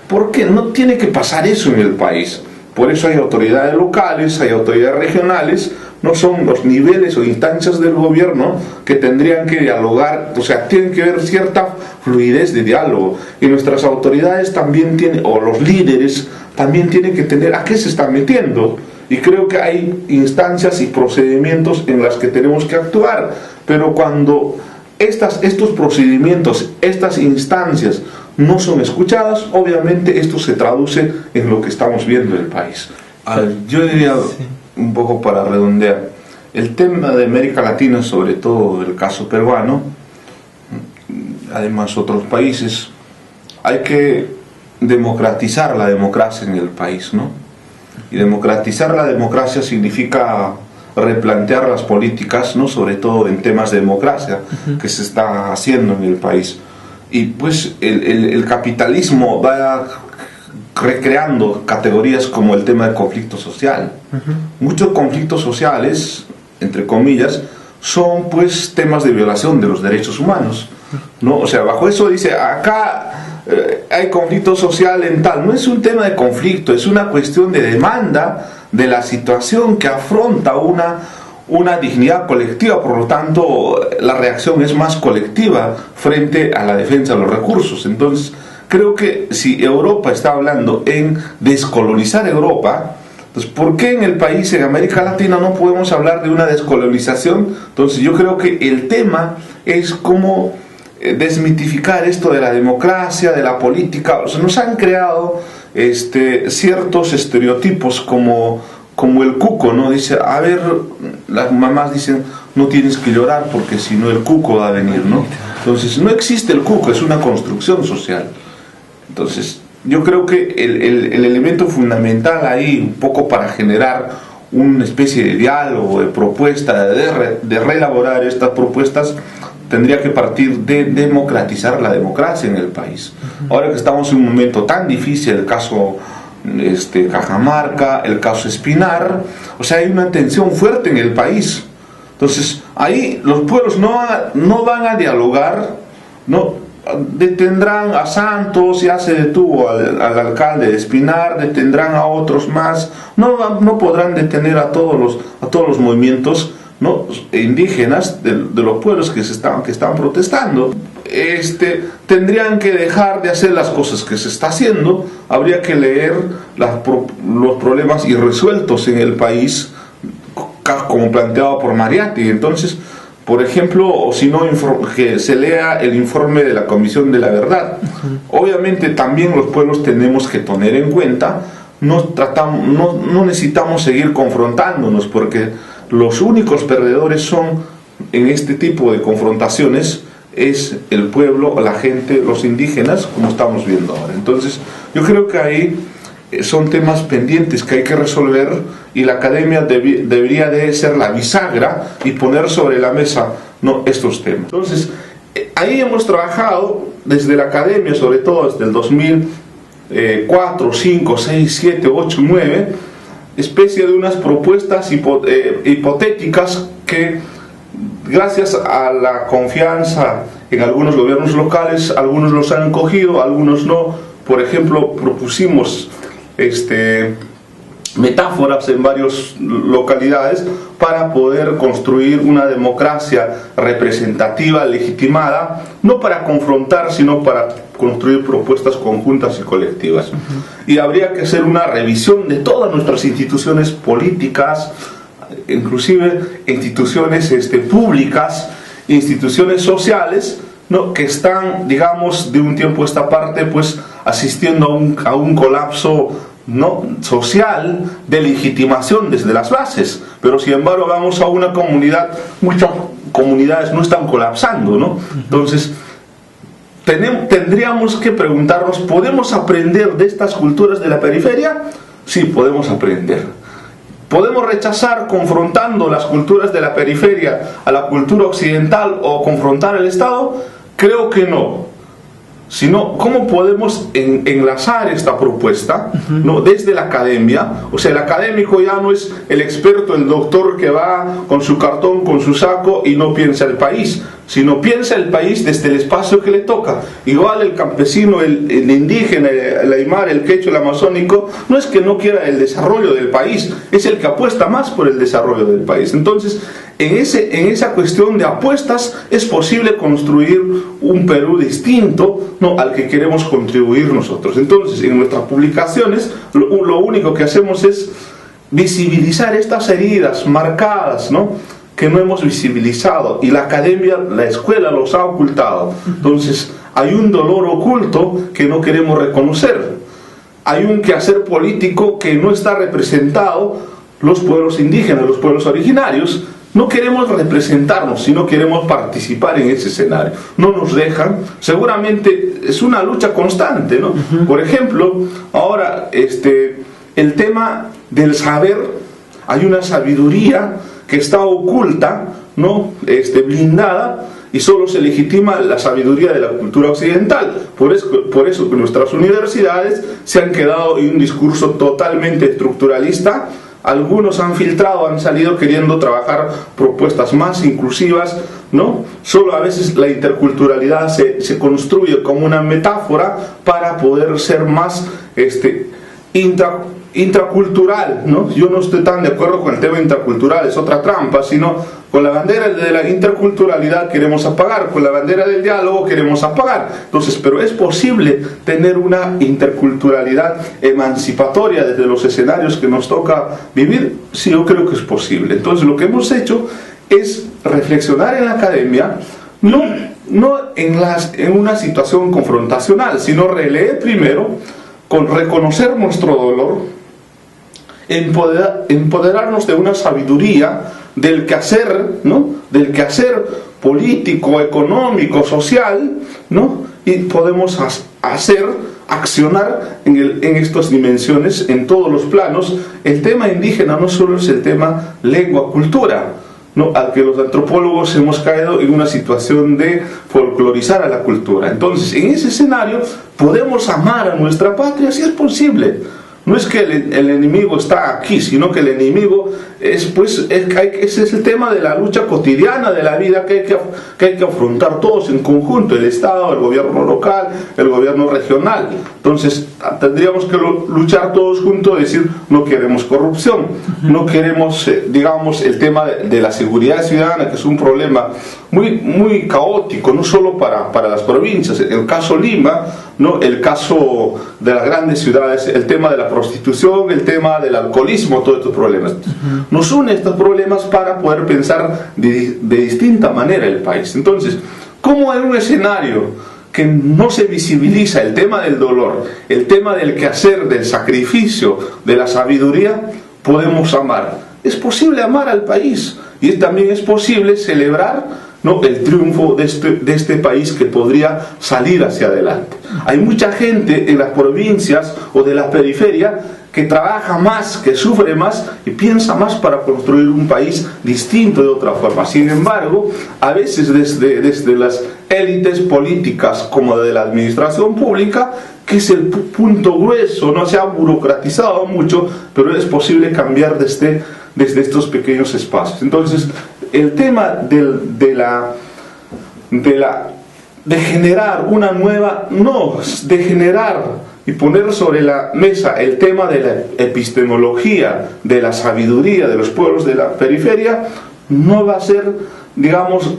¿Por qué? No tiene que pasar eso en el país. Por eso hay autoridades locales, hay autoridades regionales, no son los niveles o instancias del gobierno que tendrían que dialogar, o sea, tienen que haber cierta fluidez de diálogo, y nuestras autoridades también tienen, o los líderes también tienen que tener a qué se están metiendo, y creo que hay instancias y procedimientos en las que tenemos que actuar, pero cuando estos procedimientos, estas instancias no son escuchadas, obviamente esto se traduce en lo que estamos viendo en el país. Yo diría, un poco para redondear, el tema de América Latina, sobre todo el caso peruano, además otros países, hay que democratizar la democracia en el país, ¿no? Y democratizar la democracia significa replantear las políticas, ¿no? Sobre todo en temas de democracia que se está haciendo en el país. Y pues el capitalismo va recreando categorías como el tema del conflicto social. Muchos conflictos sociales, entre comillas, son pues temas de violación de los derechos humanos, ¿no? O sea, bajo eso dice, acá hay conflicto social en tal. No es un tema de conflicto, es una cuestión de demanda de la situación que afronta una dignidad colectiva. Por lo tanto, la reacción es más colectiva frente a la defensa de los recursos. Entonces, creo que si Europa está hablando en descolonizar Europa, entonces, ¿por qué en el país, en América Latina, no podemos hablar de una descolonización? Entonces, yo creo que el tema es cómo desmitificar esto de la democracia, de la política. O sea, nos han creado ciertos estereotipos como el cuco, ¿no? Dice, a ver, las mamás dicen, no tienes que llorar porque si no el cuco va a venir, ¿no? Entonces, no existe el cuco, es una construcción social. Entonces, yo creo que el elemento fundamental ahí, un poco para generar una especie de diálogo, de propuesta, de reelaborar estas propuestas, tendría que partir de democratizar la democracia en el país. Ahora que estamos en un momento tan difícil, el caso Cajamarca, el caso Espinar, o sea, hay una tensión fuerte en el país. Entonces, ahí los pueblos no van a dialogar, no detendrán a Santos, ya se detuvo al alcalde de Espinar, detendrán a otros más, no podrán detener a todos los movimientos, ¿no? indígenas de los pueblos que están protestando. Tendrían que dejar de hacer las cosas que se está haciendo. Habría que leer los problemas irresueltos en el país, como planteado por Mariátegui. Entonces, por ejemplo, o si no, que se lea el informe de la Comisión de la Verdad. Obviamente también los pueblos tenemos que tener en cuenta, no necesitamos seguir confrontándonos, porque los únicos perdedores son en este tipo de confrontaciones es el pueblo, la gente, los indígenas, como estamos viendo ahora. Entonces, yo creo que ahí son temas pendientes que hay que resolver, y la academia debería de ser la bisagra y poner sobre la mesa, ¿no?, estos temas. Entonces, ahí hemos trabajado desde la academia, sobre todo desde el 2004, 5, 6, 7, 8, 9, especie de unas propuestas hipotéticas que, gracias a la confianza en algunos gobiernos locales, algunos los han cogido, algunos no. Por ejemplo, propusimos metáforas en varias localidades para poder construir una democracia representativa, legitimada, no para confrontar, sino para construir propuestas conjuntas y colectivas. Y habría que hacer una revisión de todas nuestras instituciones políticas, inclusive instituciones públicas, instituciones sociales, ¿no?, que están, digamos, de un tiempo a esta parte, pues asistiendo a un colapso, ¿no?, social, de legitimación desde las bases. Pero sin embargo vamos a una comunidad, muchas comunidades no están colapsando, ¿no? Entonces tendríamos que preguntarnos, ¿podemos aprender de estas culturas de la periferia? Sí, podemos aprender. ¿Podemos rechazar confrontando las culturas de la periferia a la cultura occidental o confrontar el Estado? Creo que no. Sino, ¿cómo podemos enlazar esta propuesta, ¿no?, desde la academia? O sea, el académico ya no es el experto, el doctor que va con su cartón, con su saco y no piensa el país, sino piensa el país desde el espacio que le toca. Igual el campesino, el indígena, el aymara, el quechua, el amazónico, no es que no quiera el desarrollo del país, es el que apuesta más por el desarrollo del país. Entonces, en esa cuestión de apuestas es posible construir un Perú distinto, ¿no?, al que queremos contribuir nosotros. Entonces, en nuestras publicaciones, lo único que hacemos es visibilizar estas heridas marcadas, ¿no?, que no hemos visibilizado, y la academia, la escuela los ha ocultado. Entonces hay un dolor oculto que no queremos reconocer, hay un quehacer político que no está representado. Los pueblos indígenas, los pueblos originarios, no queremos representarnos, sino queremos participar en ese escenario. No nos dejan. Seguramente es una lucha constante, ¿no? Por ejemplo, ahora el tema del saber, hay una sabiduría que está oculta, ¿no?, blindada, y solo se legitima la sabiduría de la cultura occidental. Por eso que nuestras universidades se han quedado en un discurso totalmente estructuralista. Algunos han filtrado, han salido queriendo trabajar propuestas más inclusivas, ¿no? Solo a veces la interculturalidad se construye como una metáfora para poder ser más intracultural, ¿no? Yo no estoy tan de acuerdo con el tema intracultural, es otra trampa, sino con la bandera de la interculturalidad queremos apagar, con la bandera del diálogo queremos apagar. Entonces, pero es posible tener una interculturalidad emancipatoria desde los escenarios que nos toca vivir. Sí, yo creo que es posible. Entonces, lo que hemos hecho es reflexionar en la academia, no en una situación confrontacional, sino releer primero, con reconocer nuestro dolor, empoderarnos de una sabiduría del quehacer, ¿no?, del quehacer político, económico, social, ¿no?, y podemos accionar en estas dimensiones, en todos los planos. El tema indígena no solo es el tema lengua, cultura, ¿no?, al que los antropólogos hemos caído en una situación de folclorizar a la cultura. Entonces, en ese escenario podemos amar a nuestra patria, si es posible. No es que el enemigo está aquí, sino que el enemigo ese es el tema de la lucha cotidiana de la vida que hay que afrontar todos en conjunto, el Estado, el gobierno local, el gobierno regional. Entonces tendríamos que luchar todos juntos, decir, no queremos corrupción, no queremos, digamos, el tema de la seguridad ciudadana, que es un problema muy caótico, no solo para las provincias. El caso Lima, ¿no?, el caso de las grandes ciudades, el tema de la prostitución, el tema del alcoholismo, todos estos problemas. Nos unen estos problemas para poder pensar de distinta manera el país. Entonces, ¿cómo en un escenario que no se visibiliza el tema del dolor, el tema del quehacer, del sacrificio, de la sabiduría, podemos amar? Es posible amar al país, y también es posible celebrar, ¿no?, el triunfo de este país que podría salir hacia adelante. Hay mucha gente en las provincias o de la periferia que trabaja más, que sufre más y piensa más para construir un país distinto de otra forma. Sin embargo, a veces desde las élites políticas como de la administración pública, que es el punto grueso, no se ha burocratizado mucho, pero es posible cambiar desde estos pequeños espacios. Entonces, el tema de generar una nueva, de generar y poner sobre la mesa el tema de la epistemología, de la sabiduría de los pueblos de la periferia, no va a ser, digamos,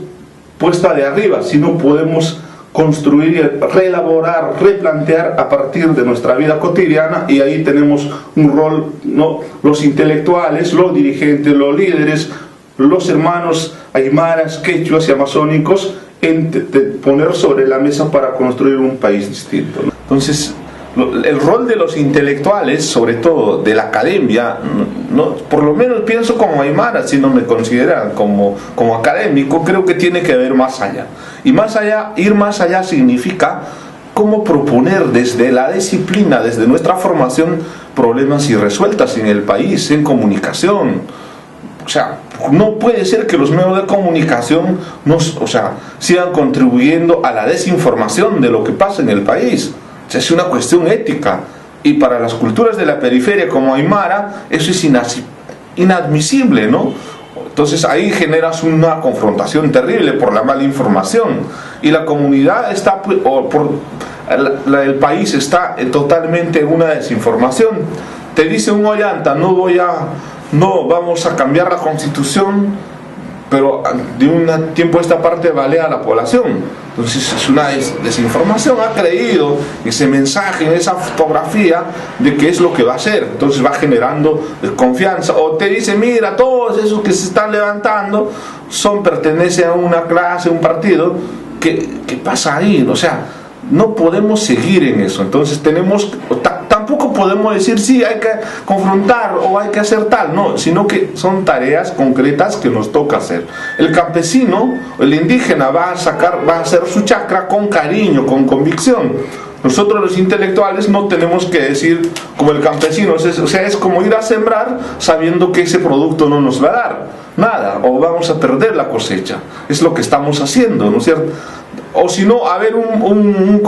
puesta de arriba, sino podemos construir, reelaborar, replantear a partir de nuestra vida cotidiana, y ahí tenemos un rol, ¿no?, los intelectuales, los dirigentes, los líderes, los hermanos aymaras, quechuas y amazónicos, de poner sobre la mesa para construir un país distinto, ¿no? Entonces, el rol de los intelectuales, sobre todo de la academia, ¿no?, por lo menos pienso como aymara, si no me consideran como académico, creo que tiene que ver más allá. Y ir más allá significa cómo proponer desde la disciplina, desde nuestra formación, problemas irresueltas en el país, en comunicación. O sea, no puede ser que los medios de comunicación sigan contribuyendo a la desinformación de lo que pasa en el país. O sea, es una cuestión ética, y para las culturas de la periferia como aymara eso es inadmisible, ¿no? Entonces ahí generas una confrontación terrible por la mala información, y la comunidad está, el país está totalmente en una desinformación. Te dice un Ollanta, no vamos a cambiar la constitución, pero de un tiempo a esta parte balea a la población. Entonces es una desinformación. Ha creído ese mensaje, en esa fotografía de qué es lo que va a hacer. Entonces va generando desconfianza. O te dice, mira, todos esos que se están levantando pertenecen a una clase, un partido. ¿Qué pasa ahí? O sea, no podemos seguir en eso. Entonces tampoco podemos decir sí, hay que confrontar o hay que hacer tal, no, sino que son tareas concretas que nos toca hacer. El campesino, el indígena va a hacer su chacra con cariño, con convicción. Nosotros los intelectuales no tenemos que decir como el campesino, o sea, es como ir a sembrar sabiendo que ese producto no nos va a dar nada, o vamos a perder la cosecha. Es lo que estamos haciendo, ¿no es cierto? O si no, a ver un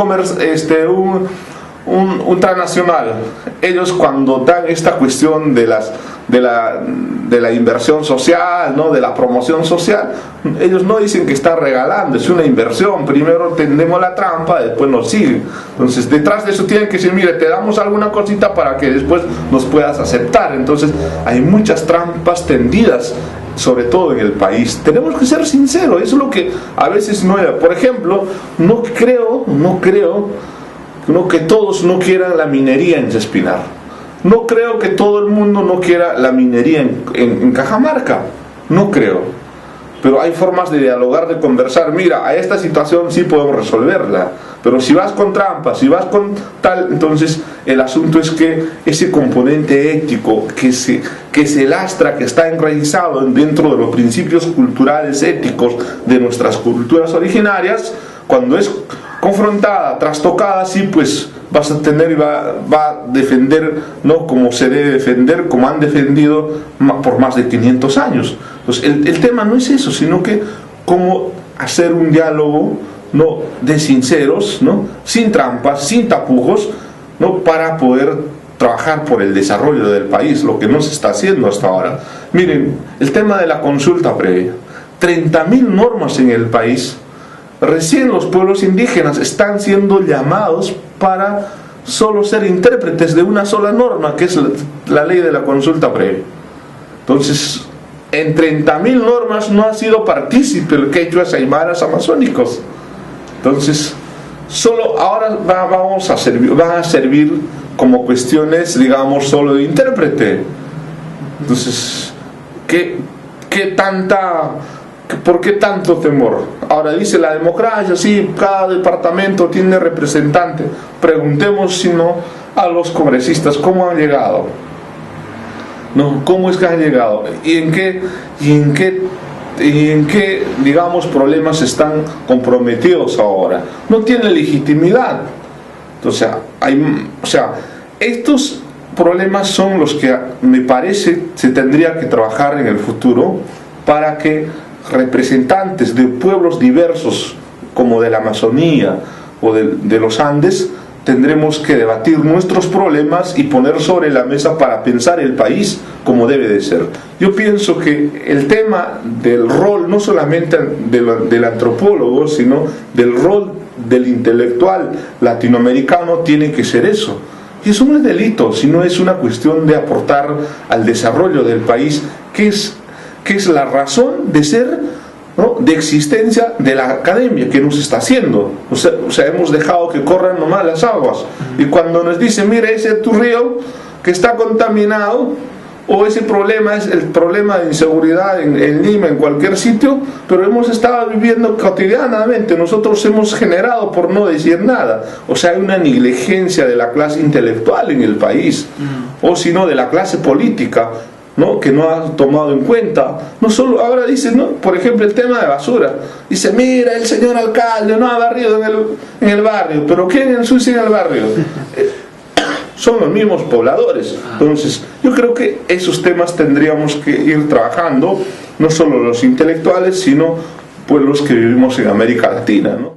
transnacional, ellos cuando dan esta cuestión de la inversión social, ¿no?, de la promoción social, ellos no dicen que está regalando, es una inversión. Primero tendemos la trampa, después nos siguen. Entonces detrás de eso tienen que decir, mire, te damos alguna cosita para que después nos puedas aceptar. Entonces hay muchas trampas tendidas, sobre todo en el país. Tenemos que ser sinceros, eso es lo que a veces no era. Por ejemplo, no creo que todos no quieran la minería en Espinar. No creo que todo el mundo no quiera la minería en Cajamarca. No creo. Pero hay formas de dialogar, de conversar. Mira, a esta situación sí podemos resolverla. Pero si vas con trampas, si vas con tal, entonces el asunto es que ese componente ético que se lastra, que está enraizado dentro de los principios culturales éticos de nuestras culturas originarias, cuando es confrontada, trastocada, sí, pues vas a tener y va a defender, ¿no?, como se debe defender, como han defendido por más de 500 años. Entonces el tema no es eso, sino que cómo hacer un diálogo, ¿no?, de sinceros, ¿no?, sin trampas, sin tapujos, ¿no?, para poder trabajar por el desarrollo del país, lo que no se está haciendo hasta ahora. Miren, el tema de la consulta previa, 30.000 normas en el país. Recién los pueblos indígenas están siendo llamados para solo ser intérpretes de una sola norma, que es la ley de la consulta previa. Entonces, en 30.000 normas no ha sido partícipe el quechuas aymaras amazónicos. Entonces, solo ahora van a servir como cuestiones, digamos, solo de intérprete. Entonces, ¿por qué tanto temor? Ahora dice la democracia, sí, cada departamento tiene representante. Preguntemos, si no, a los congresistas, ¿cómo han llegado? ¿No? ¿Cómo es que han llegado? ¿Y en qué, digamos, problemas están comprometidos ahora? No tienen legitimidad. Entonces, estos problemas son los que, me parece, se tendría que trabajar en el futuro para que representantes de pueblos diversos como de la Amazonía o de los Andes tendremos que debatir nuestros problemas y poner sobre la mesa para pensar el país como debe de ser. Yo pienso que el tema del rol, no solamente del antropólogo, sino del rol del intelectual latinoamericano, tiene que ser eso. Y eso no es delito, sino es una cuestión de aportar al desarrollo del país, que es la razón de ser, ¿no?, de existencia de la academia, que nos está haciendo. O sea, hemos dejado que corran nomás las aguas. Y cuando nos dicen, mira, ese es tu río que está contaminado, o ese problema es el problema de inseguridad en Lima, en cualquier sitio, pero hemos estado viviendo cotidianamente, nosotros hemos generado por no decir nada. O sea, hay una negligencia de la clase intelectual en el país, o si no, de la clase política, ¿no?, que no ha tomado en cuenta. No solo ahora dicen, ¿no?, por ejemplo, el tema de basura. Dice, mira, el señor alcalde no ha barrido en el barrio. ¿Pero quién ensucia en el barrio? Son los mismos pobladores. Entonces, yo creo que esos temas tendríamos que ir trabajando, no solo los intelectuales, sino pues los que vivimos en América Latina, ¿no?